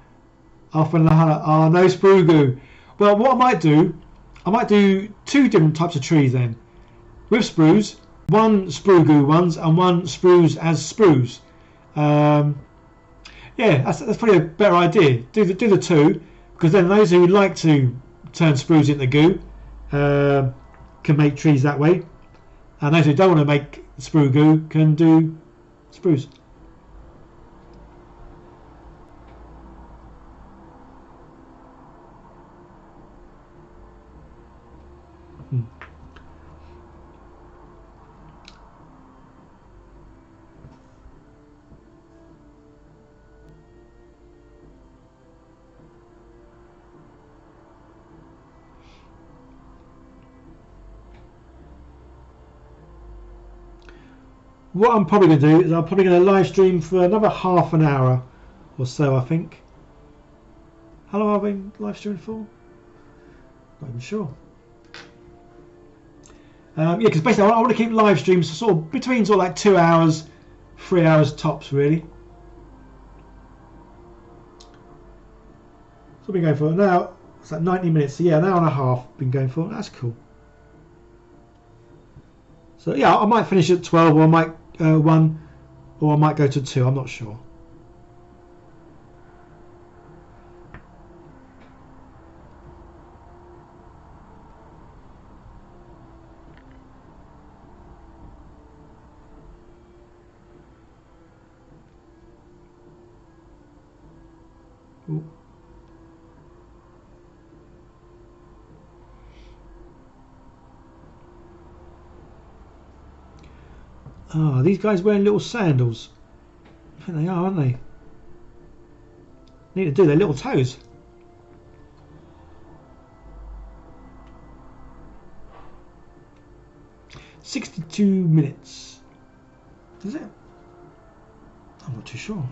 No sprue goo. Well, what I might do 2 different types of trees then, with sprues. One sprue goo ones and one sprues as sprues. Yeah, that's probably a better idea. Do the 2, because then those who like to turn sprues into goo can make trees that way, and those who don't want to make sprue goo can do sprues. what I'm probably going to do is I'm probably going to live stream for another half an hour or so, I think. How long have I been live streaming for? Not even sure. Yeah, because basically I want to keep live streams sort of between sort of like 2 hours, 3 hours tops, really. So I've been going for now. It's like 90 minutes. So yeah, an hour and a half been going for. That's cool. So yeah, I might finish at 12, or I might 1, or I might go to 2. I'm not sure. Ooh. Ah, these guys wearing little sandals. I think they are, aren't they? Need to do their little toes. "62 minutes. Is it? I'm not too sure.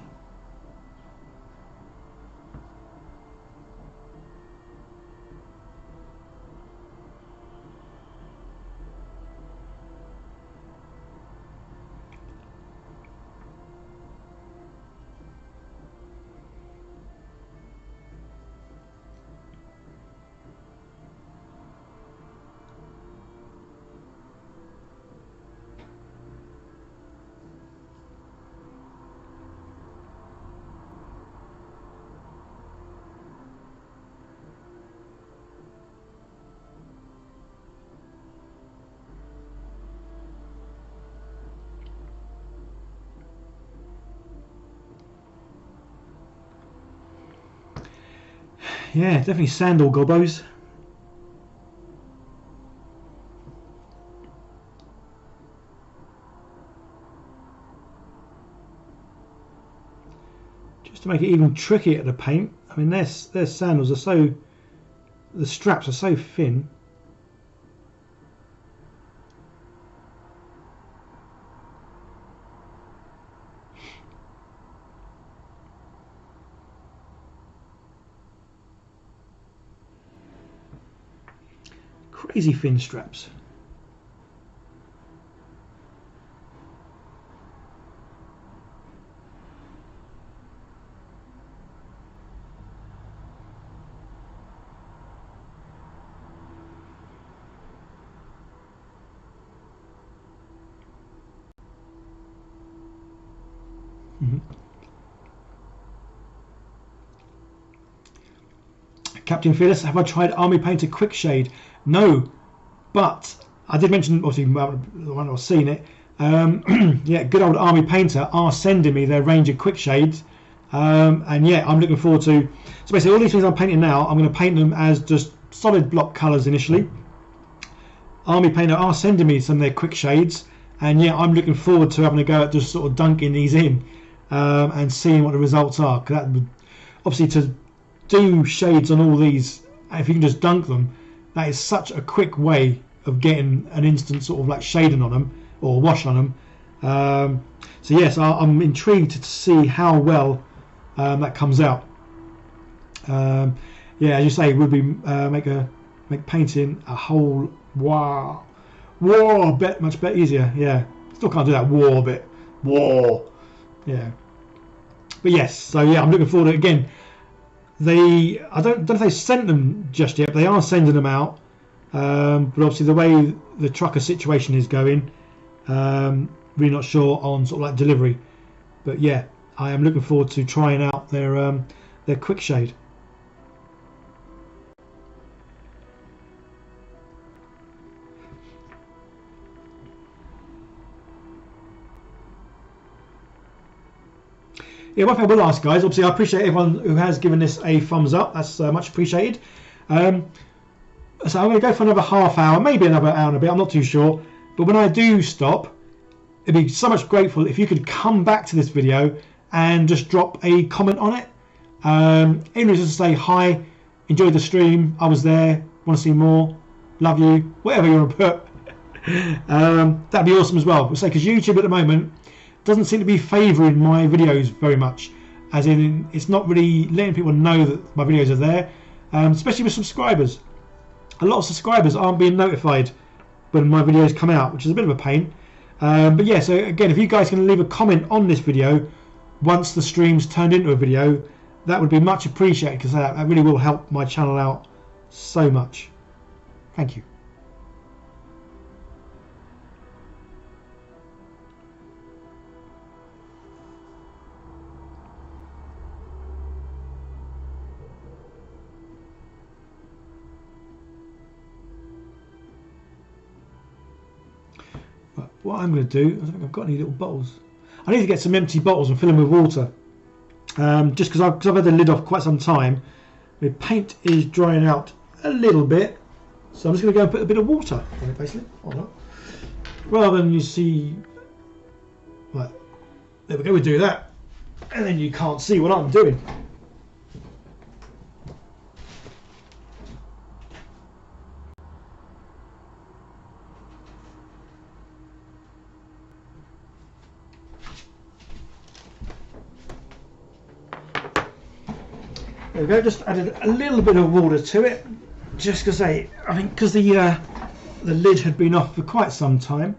Yeah, definitely sandal gobbos. Just to make it even trickier to paint. I mean, their sandals are so, the straps are so thin. Crazy thin straps. Captain Fearless, have I tried Army Painter Quick Shade? No, but I did mention, obviously, the one I've seen it. Yeah, good old Army Painter are sending me their range of quick shades, and yeah, I'm looking forward to. So basically, all these things I'm painting now, I'm going to paint them as just solid block colours initially. Army Painter are sending me some of their quick shades, and yeah, I'm looking forward to having a go at just sort of dunking these in and seeing what the results are. Because that would obviously, to do shades on all these, if you can just dunk them, that is such a quick way of getting an instant sort of like shading on them or wash on them. So yes, I'm intrigued to see how well that comes out. Yeah, as you say, it would be make painting a whole bit much better, easier. Yeah, still can't do that war bit. Yeah, but yes. So yeah, I'm looking forward to it again. I don't know if they sent them just yet, but they are sending them out. But obviously the way the trucker situation is going, really not sure on sort of like delivery. But yeah, I am looking forward to trying out their quick shade. Yeah, one thing I will ask, guys, obviously I appreciate everyone who has given this a thumbs up. That's much appreciated. So I'm going to go for another half hour, maybe another hour and a bit, I'm not too sure. But when I do stop, it'd be so much grateful if you could come back to this video and just drop a comment on it. Even just to say hi, enjoyed the stream, I was there, want to see more, love you, whatever you want to put. That'd be awesome as well. Because YouTube at the moment doesn't seem to be favouring my videos very much, as in it's not really letting people know that my videos are there, especially with subscribers. A lot of subscribers aren't being notified when my videos come out, which is a bit of a pain. But yeah, so again, if you guys can leave a comment on this video once the stream's turned into a video, that would be much appreciated, because that really will help my channel out so much. Thank you. What I'm going to do, I don't think I've got any little bottles. I need to get some empty bottles and fill them with water. Just because I've had the lid off quite some time. My paint is drying out a little bit, so I'm just going to go and put a bit of water on it, basically. Hold on. Rather than you see, right, there we go. We do that, and then you can't see what I'm doing. There we go, just added a little bit of water to it, just because I think because the lid had been off for quite some time,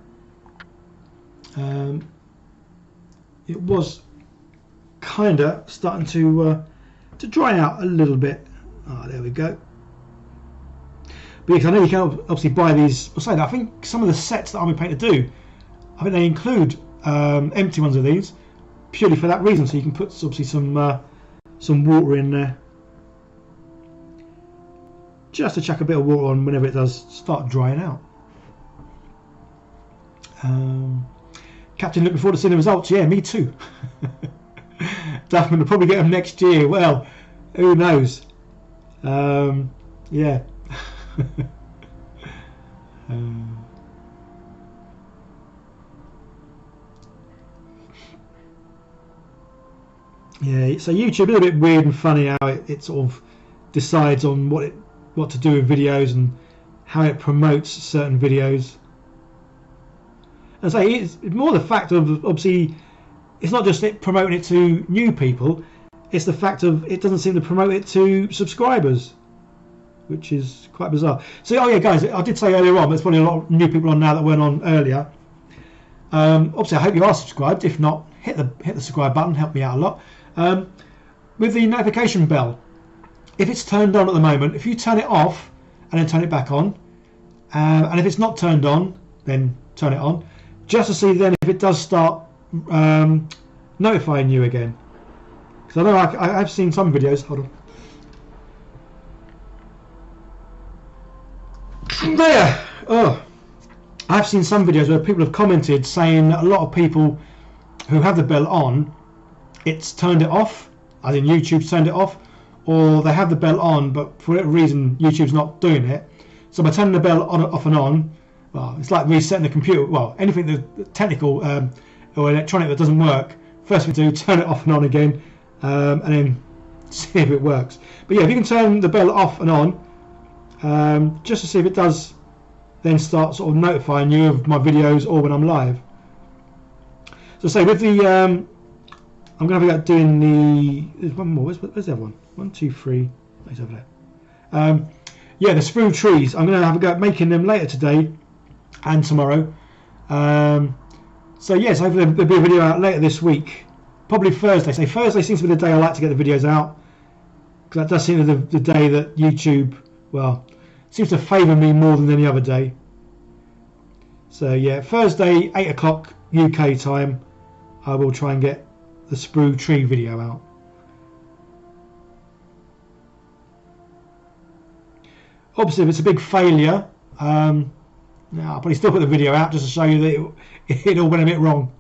it was kind of starting to dry out a little bit. Oh, there we go. But yes, I know you can obviously buy these. I'll say that I think some of the sets that Army Painter do, I think they include empty ones of these purely for that reason. So you can put obviously some water in there, just to chuck a bit of water on whenever it does start drying out. Captain, looking forward to seeing the results. Yeah, me too. Duffman will probably get them next year. Well, who knows? Yeah. Yeah, so YouTube is a little bit weird and funny how it sort of decides on what to do with videos and how it promotes certain videos. And so it's more the fact of, obviously, it's not just it promoting it to new people, it's the fact of it doesn't seem to promote it to subscribers, which is quite bizarre. So, oh yeah, guys, I did say earlier on, there's probably a lot of new people on now that weren't on earlier. Obviously, I hope you are subscribed. If not, hit the subscribe button, help me out a lot. With the notification bell, if it's turned on at the moment, if you turn it off and then turn it back on, and if it's not turned on, then turn it on, just to see then if it does start notifying you again. Because I know I've seen some videos. Hold on. There. Oh, I've seen some videos where people have commented saying that a lot of people who have the bell on, it's turned it off, as in YouTube's turned it off, or they have the bell on but for whatever reason YouTube's not doing it. So by turning the bell on, off and on, well, it's like resetting the computer. Well, anything that technical or electronic that doesn't work, first we do, turn it off and on again, and then see if it works. But yeah, if you can turn the bell off and on, just to see if it does then start sort of notifying you of my videos or when I'm live. So say with the I'm going to have a go at doing the, there's one more, where's the other one? 1, 2, 3, it's over there. Yeah, the sprue trees, I'm going to have a go at making them later today and tomorrow. So yes, hopefully there'll be a video out later this week, probably Thursday. So Thursday seems to be the day I like to get the videos out, because that does seem to be the day that YouTube, well, seems to favour me more than any other day. So yeah, Thursday 8 o'clock UK time, I will try and get the sprue tree video out. Obviously, if it's a big failure, I'll probably still put the video out just to show you that it all went a bit wrong.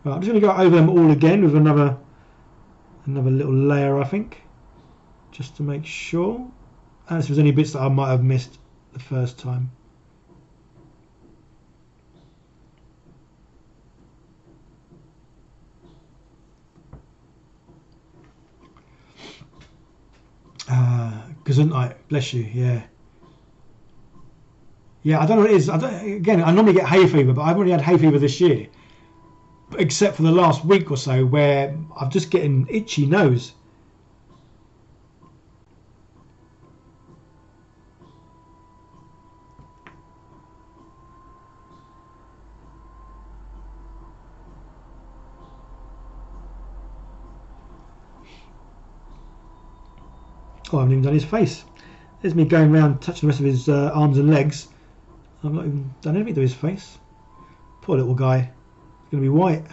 Right, I'm just going to go over them all again with another little layer, I think, just to make sure. And if there's any bits that I might have missed the first time. Gesundheit, bless you, yeah. Yeah, I don't know what it is. Again, I normally get hay fever, but I haven't really had hay fever this year, except for the last week or so where I'm just getting itchy nose. Oh, I haven't even done his face. There's me going around touching the rest of his arms and legs. I've not even done anything to his face. Poor little guy. He's going to be white.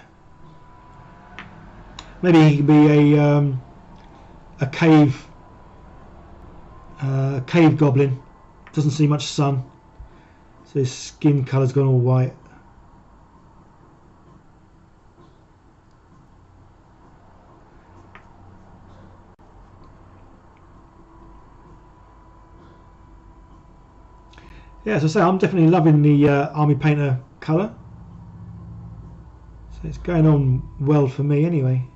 Maybe he can be a cave goblin. Doesn't see much sun, so his skin colour's gone all white. Yeah, as I say, I'm definitely loving the Army Painter colour. So it's going on well for me anyway.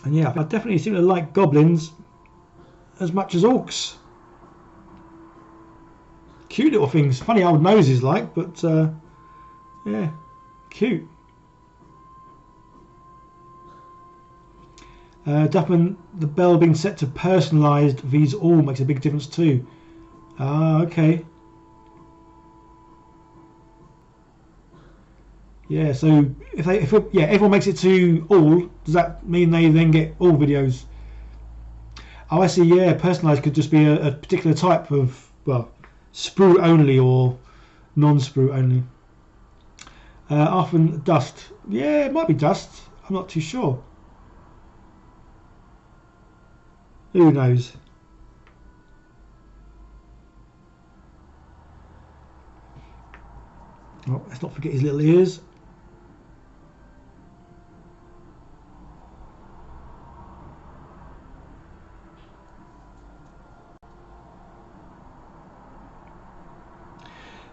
And yeah, I definitely seem to like goblins as much as orcs. Cute little things, funny old noses like, but yeah, cute. Duffman, the bell being set to personalised these all makes a big difference too. Ah, okay. Yeah, so if everyone makes it to all, does that mean they then get all videos? Oh, I see. Yeah, personalised could just be a particular type of, well, sprue only or non-sprue only. Often dust. Yeah, it might be dust. I'm not too sure. Who knows? Oh, let's not forget his little ears.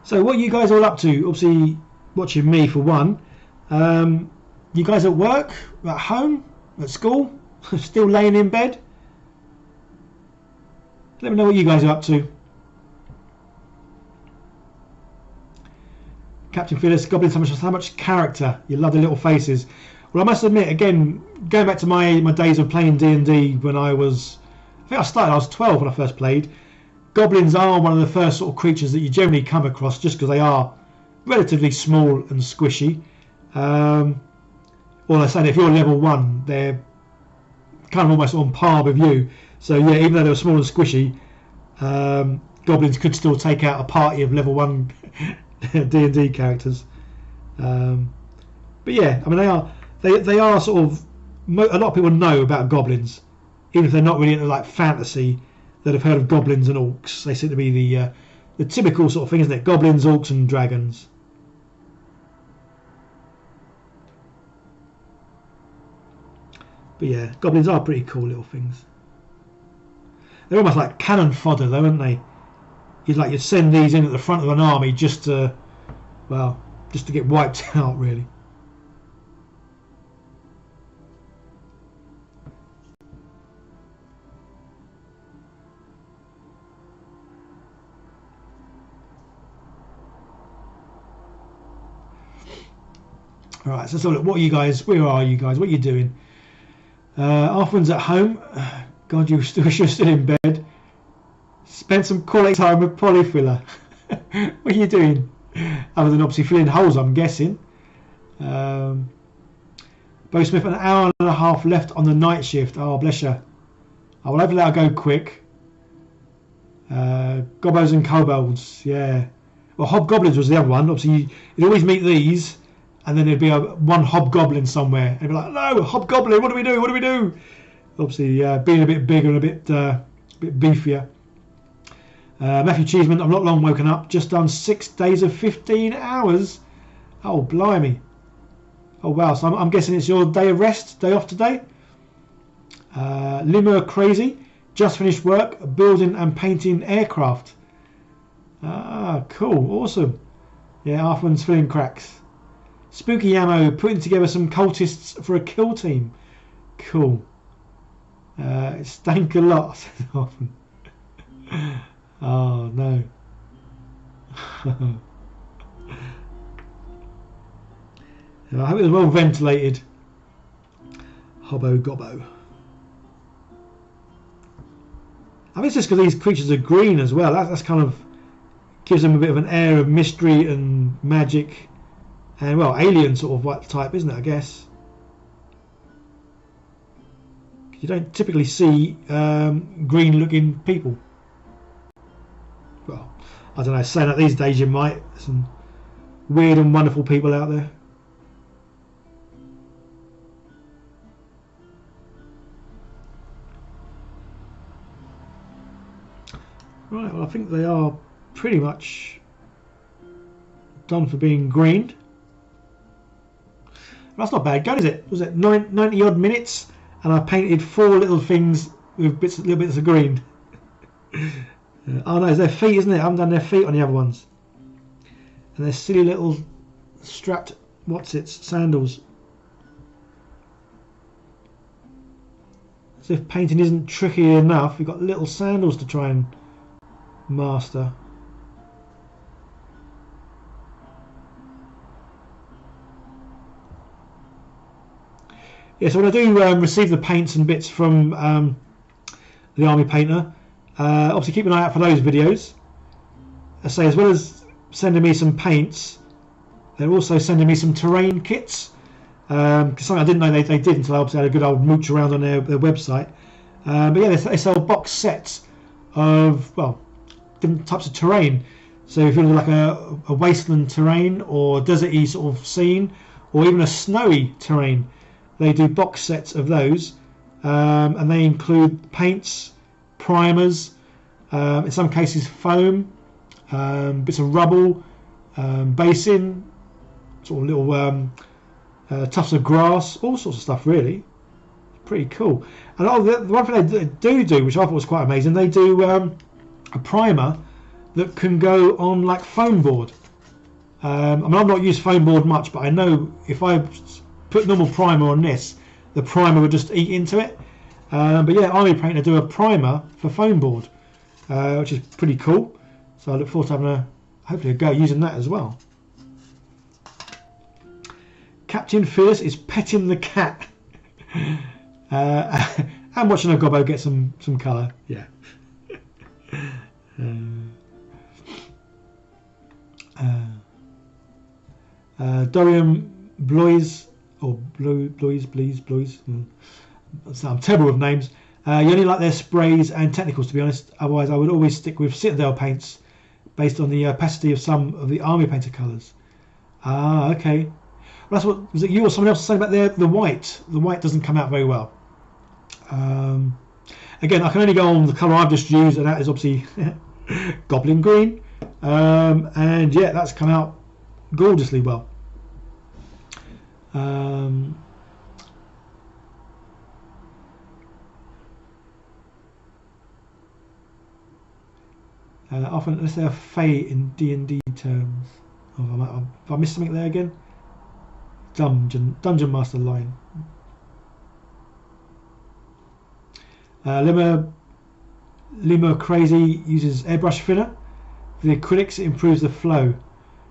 So what are you guys all up to? Obviously watching me for one. You guys at work, at home, at school, still laying in bed? Let me know what you guys are up to. Captain Phyllis, Goblins, how much character. You love the little faces. Well, I must admit, again, going back to my days of playing D&D when I was 12 when I first played. Goblins are one of the first sort of creatures that you generally come across just because they are relatively small and squishy. Well, I say if you're level 1, they're kind of almost on par with you. So yeah, even though they're small and squishy, goblins could still take out a party of level 1 D&D characters. But yeah, I mean they are sort of, a lot of people know about goblins, even if they're not really into like fantasy. That have heard of goblins and orcs. They seem to be the typical sort of thing, isn't it? Goblins, orcs, and dragons. But yeah, goblins are pretty cool little things. They're almost like cannon fodder, though, aren't they? You'd send these in at the front of an army just to get wiped out, really. Alright, so look, what are you guys? Where are you guys? What are you doing? Arthur's at home. God, you're still in bed. Spent some quality time with Polyfiller. What are you doing? Other than obviously filling holes, I'm guessing. Bo Smith, an hour and a half left on the night shift. Oh, bless you. I will hopefully that'll go quick. Gobos and kobolds, yeah. Well, hobgoblins was the other one. Obviously, you'd always meet these. And then there'd be one hobgoblin somewhere, and it'd be like, "No, hobgoblin! What do we do? What do we do?" Obviously, being a bit bigger and a bit beefier. Matthew Cheeseman, I'm not long woken up. Just done 6 days of 15 hours. Oh, blimey. Oh, wow. So I'm guessing it's your day of rest, day off today. Limmer Crazy. Just finished work building and painting aircraft. Ah, cool. Awesome. Yeah, Arthurman's filling cracks. Spooky Ammo. Putting together some cultists for a kill team. Cool. It stank a lot, says Arthurman. Oh, no. I hope it was well ventilated. Hobbo Gobbo. I think it's just because these creatures are green as well. That's kind of gives them a bit of an air of mystery and magic, and well, alien sort of what type, isn't it? I guess you don't typically see green-looking people. Well, I don't know. Saying that these days, you might. Some weird and wonderful people out there. Right, well, I think they are pretty much done for being greened. That's not bad going, is it? Was it 90 odd minutes, and I painted 4 little things with little bits of green. Oh no, it's their feet, isn't it? I haven't done their feet on the other ones. And their silly little strapped sandals. As if painting isn't tricky enough, we've got little sandals to try and master. Yeah, so when I do receive the paints and bits from the Army Painter, obviously keep an eye out for those videos. I say, as well as sending me some paints, they're also sending me some terrain kits, because something I didn't know they did until I obviously had a good old mooch around on their website. But yeah, they sell box sets of, well, different types of terrain. So if you're like a wasteland terrain or deserty sort of scene, or even a snowy terrain, they do box sets of those, and they include paints, primers, in some cases foam, bits of rubble, basin, sort of little tufts of grass, all sorts of stuff really. Pretty cool. And the one thing they do, which I thought was quite amazing, they do a primer that can go on like foam board. I mean, I've not used foam board much, but I know if I put normal primer on this, the primer would just eat into it. But yeah, Army Painter do a primer for foam board, which is pretty cool. So I look forward to having hopefully a go using that as well. Captain Fierce is petting the cat. And watching a gobbo get some colour. Yeah. Dorian Blois, or Blois. I'm terrible with names. You only like their sprays and technicals, to be honest. Otherwise, I would always stick with Citadel paints, based on the opacity of some of the Army Painter colours. Ah, okay. Well, that's what was it. You or someone else saying about the white? The white doesn't come out very well. Again, I can only go on the colour I've just used, and that is obviously Goblin Green. And yeah, that's come out gorgeously well. Often, let's say a Fae in D&D terms. Oh, have I missed something there again? Dungeon Master line. Lima Crazy uses airbrush thinner. For the acrylics, it improves the flow.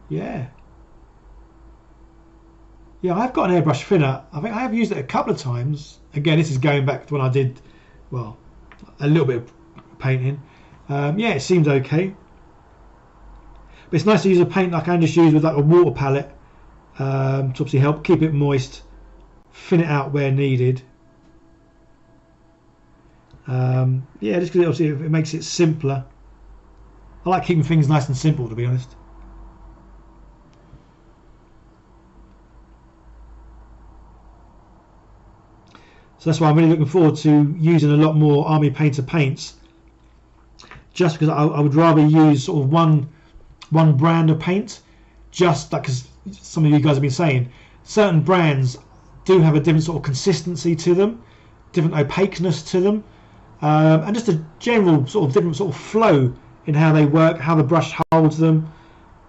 Yeah. Yeah, I've got an airbrush thinner. I think I have used it a couple of times. Again, this is going back to when I did, well, a little bit of painting. Yeah, it seems okay. But it's nice to use a paint I can just use with like a water palette to obviously help keep it moist, thin it out where needed. Yeah, just because obviously it makes it simpler. I like keeping things nice and simple, to be honest. So that's why I'm really looking forward to using a lot more Army Painter paints just because I would rather use sort of one brand of paint, just like, because some of you guys have been saying certain brands do have a different sort of consistency to them, different opaqueness to them, and just a general sort of different sort of flow in how they work, how the brush holds them.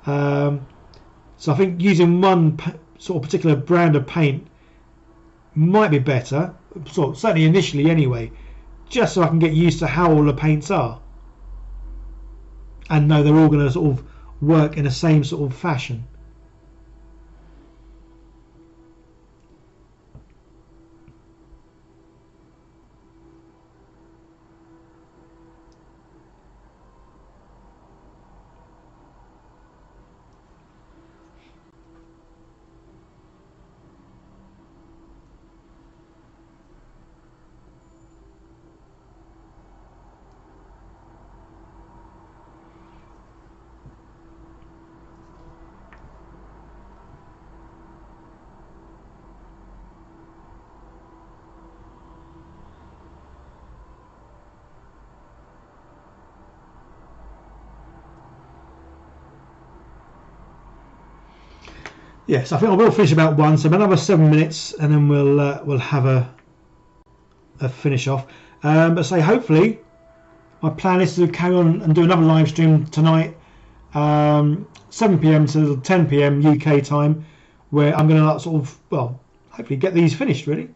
So I think using one sort of particular brand of paint might be better, certainly initially anyway, just so I can get used to how all the paints are and know they're all going to sort of work in the same sort of fashion. Yes, I think I will finish about 1, so another 7 minutes, and then we'll have a finish off. But say hopefully, my plan is to carry on and do another live stream tonight, 7 PM to 10 PM UK time, where I'm going to sort of, well, hopefully get these finished really.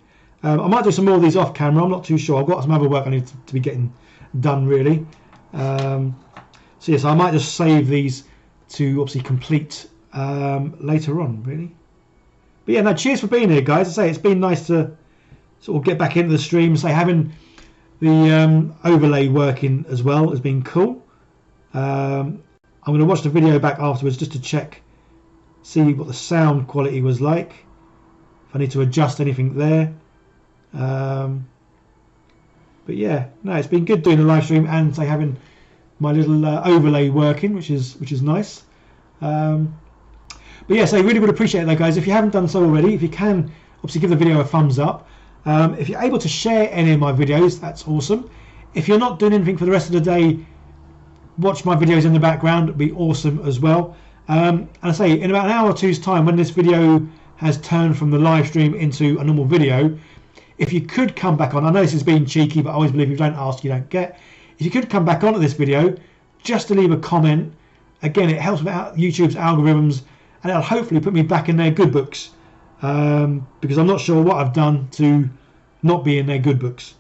I might do some more of these off camera. I'm not too sure. I've got some other work I need to be getting done really. So yes, I might just save these to obviously complete later on really. But yeah, no, cheers for being here guys. I say it's been nice to sort of get back into the stream. Say having the overlay working as well has been cool. I'm going to watch the video back afterwards just to check, see what the sound quality was like, if I need to adjust anything there. But yeah, no, it's been good doing the live stream and say having my little overlay working, which is nice. But yes, I really would appreciate that, guys. If you haven't done so already, if you can, obviously give the video a thumbs up. If you're able to share any of my videos, that's awesome. If you're not doing anything for the rest of the day, watch my videos in the background. It'd be awesome as well. And I say, in about an hour or two's time, when this video has turned from the live stream into a normal video, if you could come back on, I know this is being cheeky, but I always believe if you don't ask, you don't get. If you could come back onto this video, just to leave a comment, again, it helps with YouTube's algorithms, and it'll hopefully put me back in their good books, because I'm not sure what I've done to not be in their good books.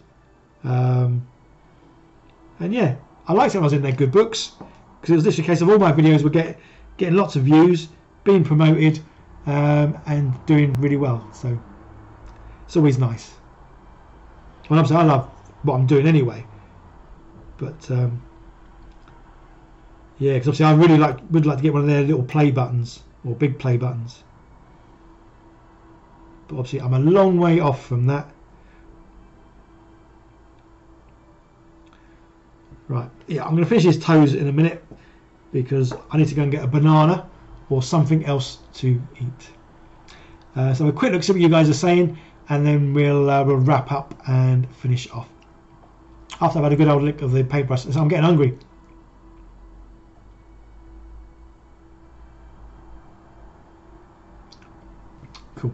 And yeah, I liked it when I was in their good books, because it was literally a case of all my videos were getting lots of views, being promoted, and doing really well. So it's always nice. Well, obviously I love what I'm doing anyway, but yeah, because obviously I really would like to get one of their little play buttons or big play buttons, but obviously I'm a long way off from that. Right, yeah, I'm going to finish his toes in a minute because I need to go and get a banana or something else to eat. So a quick look, see what you guys are saying, and then we'll wrap up and finish off after I've had a good old lick of the paintbrush. So I'm getting hungry. Cool.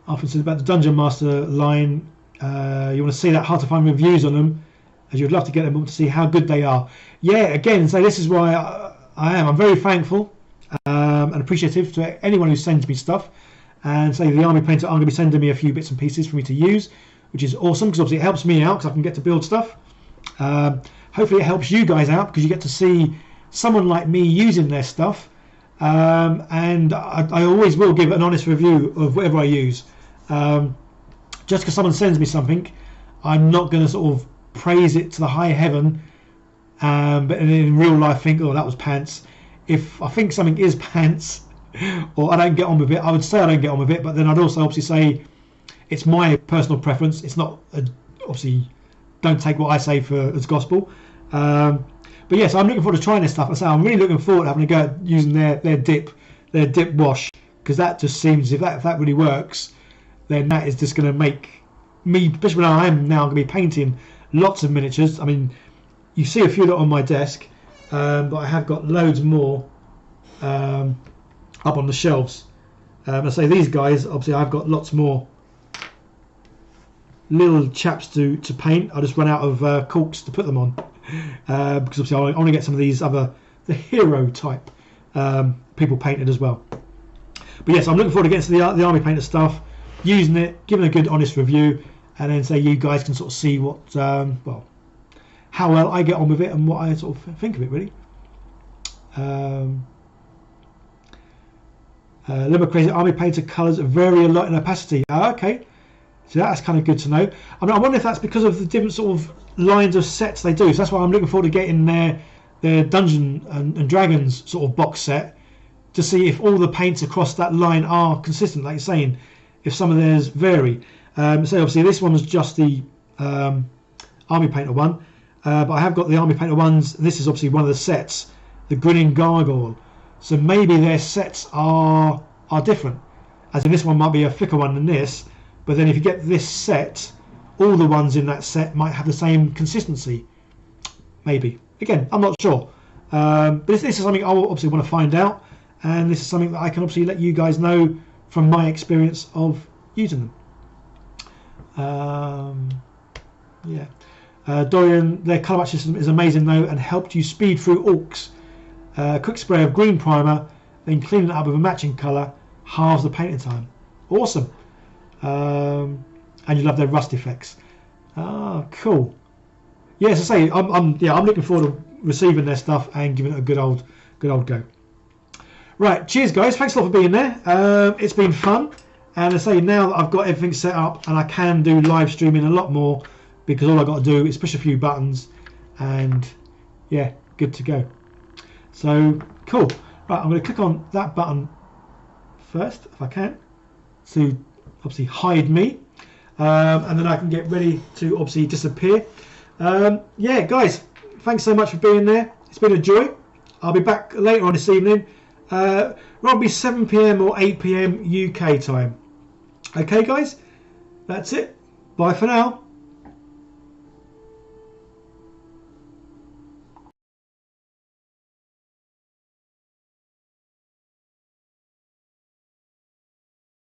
Often says about the Dungeon Master line, you want to see that, hard to find reviews on them, as you'd love to get them to see how good they are. Yeah, again, so this is why I'm very thankful and appreciative to anyone who sends me stuff, and say the Army Painter are going to be sending me a few bits and pieces for me to use, which is awesome because obviously it helps me out because I can get to build stuff. Hopefully it helps you guys out because you get to see someone like me using their stuff, and I always will give an honest review of whatever I use. Just because someone sends me something, I'm not going to sort of praise it to the high heaven, but in real life think, oh, that was pants. If I think something is pants or I don't get on with it, I would say I don't get on with it, but then I'd also obviously say it's my personal preference. It's not obviously, don't take what I say for as gospel. But yes, I'm looking forward to trying this stuff. I say I'm really looking forward to having a go at using their dip wash, because that just seems, if that really works, then that is just going to make me, especially when I am now going to be painting lots of miniatures. I mean, you see a few that are on my desk, but I have got loads more up on the shelves. I say these guys, obviously I've got lots more little chaps to paint. I just run out of corks to put them on, because obviously I want to get some of these other, the hero type people painted as well. But yes, I'm looking forward to getting to the Army Painter stuff, using it, giving a good honest review, and then say you guys can sort of see what, well, how well I get on with it and what I sort of think of it really. Limber Crazy Army Painter colours vary a lot in opacity. Okay, so that's kind of good to know. I mean, I wonder if that's because of the different sort of lines of sets they do. So that's why I'm looking forward to getting their Dungeons and Dragons sort of box set, to see if all the paints across that line are consistent, like you're saying, if some of theirs vary. So obviously this one was just the Army Painter one, but I have got the Army Painter ones, and this is obviously one of the sets, the Grinning Gargoyle. So maybe their sets are different, as in this one might be a thicker one than this, but then if you get this set, all the ones in that set might have the same consistency. Maybe. Again, I'm not sure. But this is something I obviously want to find out, and this is something that I can obviously let you guys know from my experience of using them. Yeah. Dorian, their colour match system is amazing though, and helped you speed through orcs. Quick spray of green primer, then cleaning it up with a matching colour, halves the painting time. Awesome. And you love their rust effects. Cool. Yeah, as I say, I'm looking forward to receiving their stuff and giving it a good old go. Right, cheers guys, thanks a lot for being there. It's been fun, and as I say, now that I've got everything set up and I can do live streaming a lot more, because all I've got to do is push a few buttons and yeah, good to go. So cool. Right, I'm going to click on that button first if I can, to obviously hide me, and then I can get ready to obviously disappear. Yeah guys, thanks so much for being there. It's been a joy. I'll be back later on this evening. Probably 7 PM or 8 PM UK time. Okay guys, that's it. Bye for now.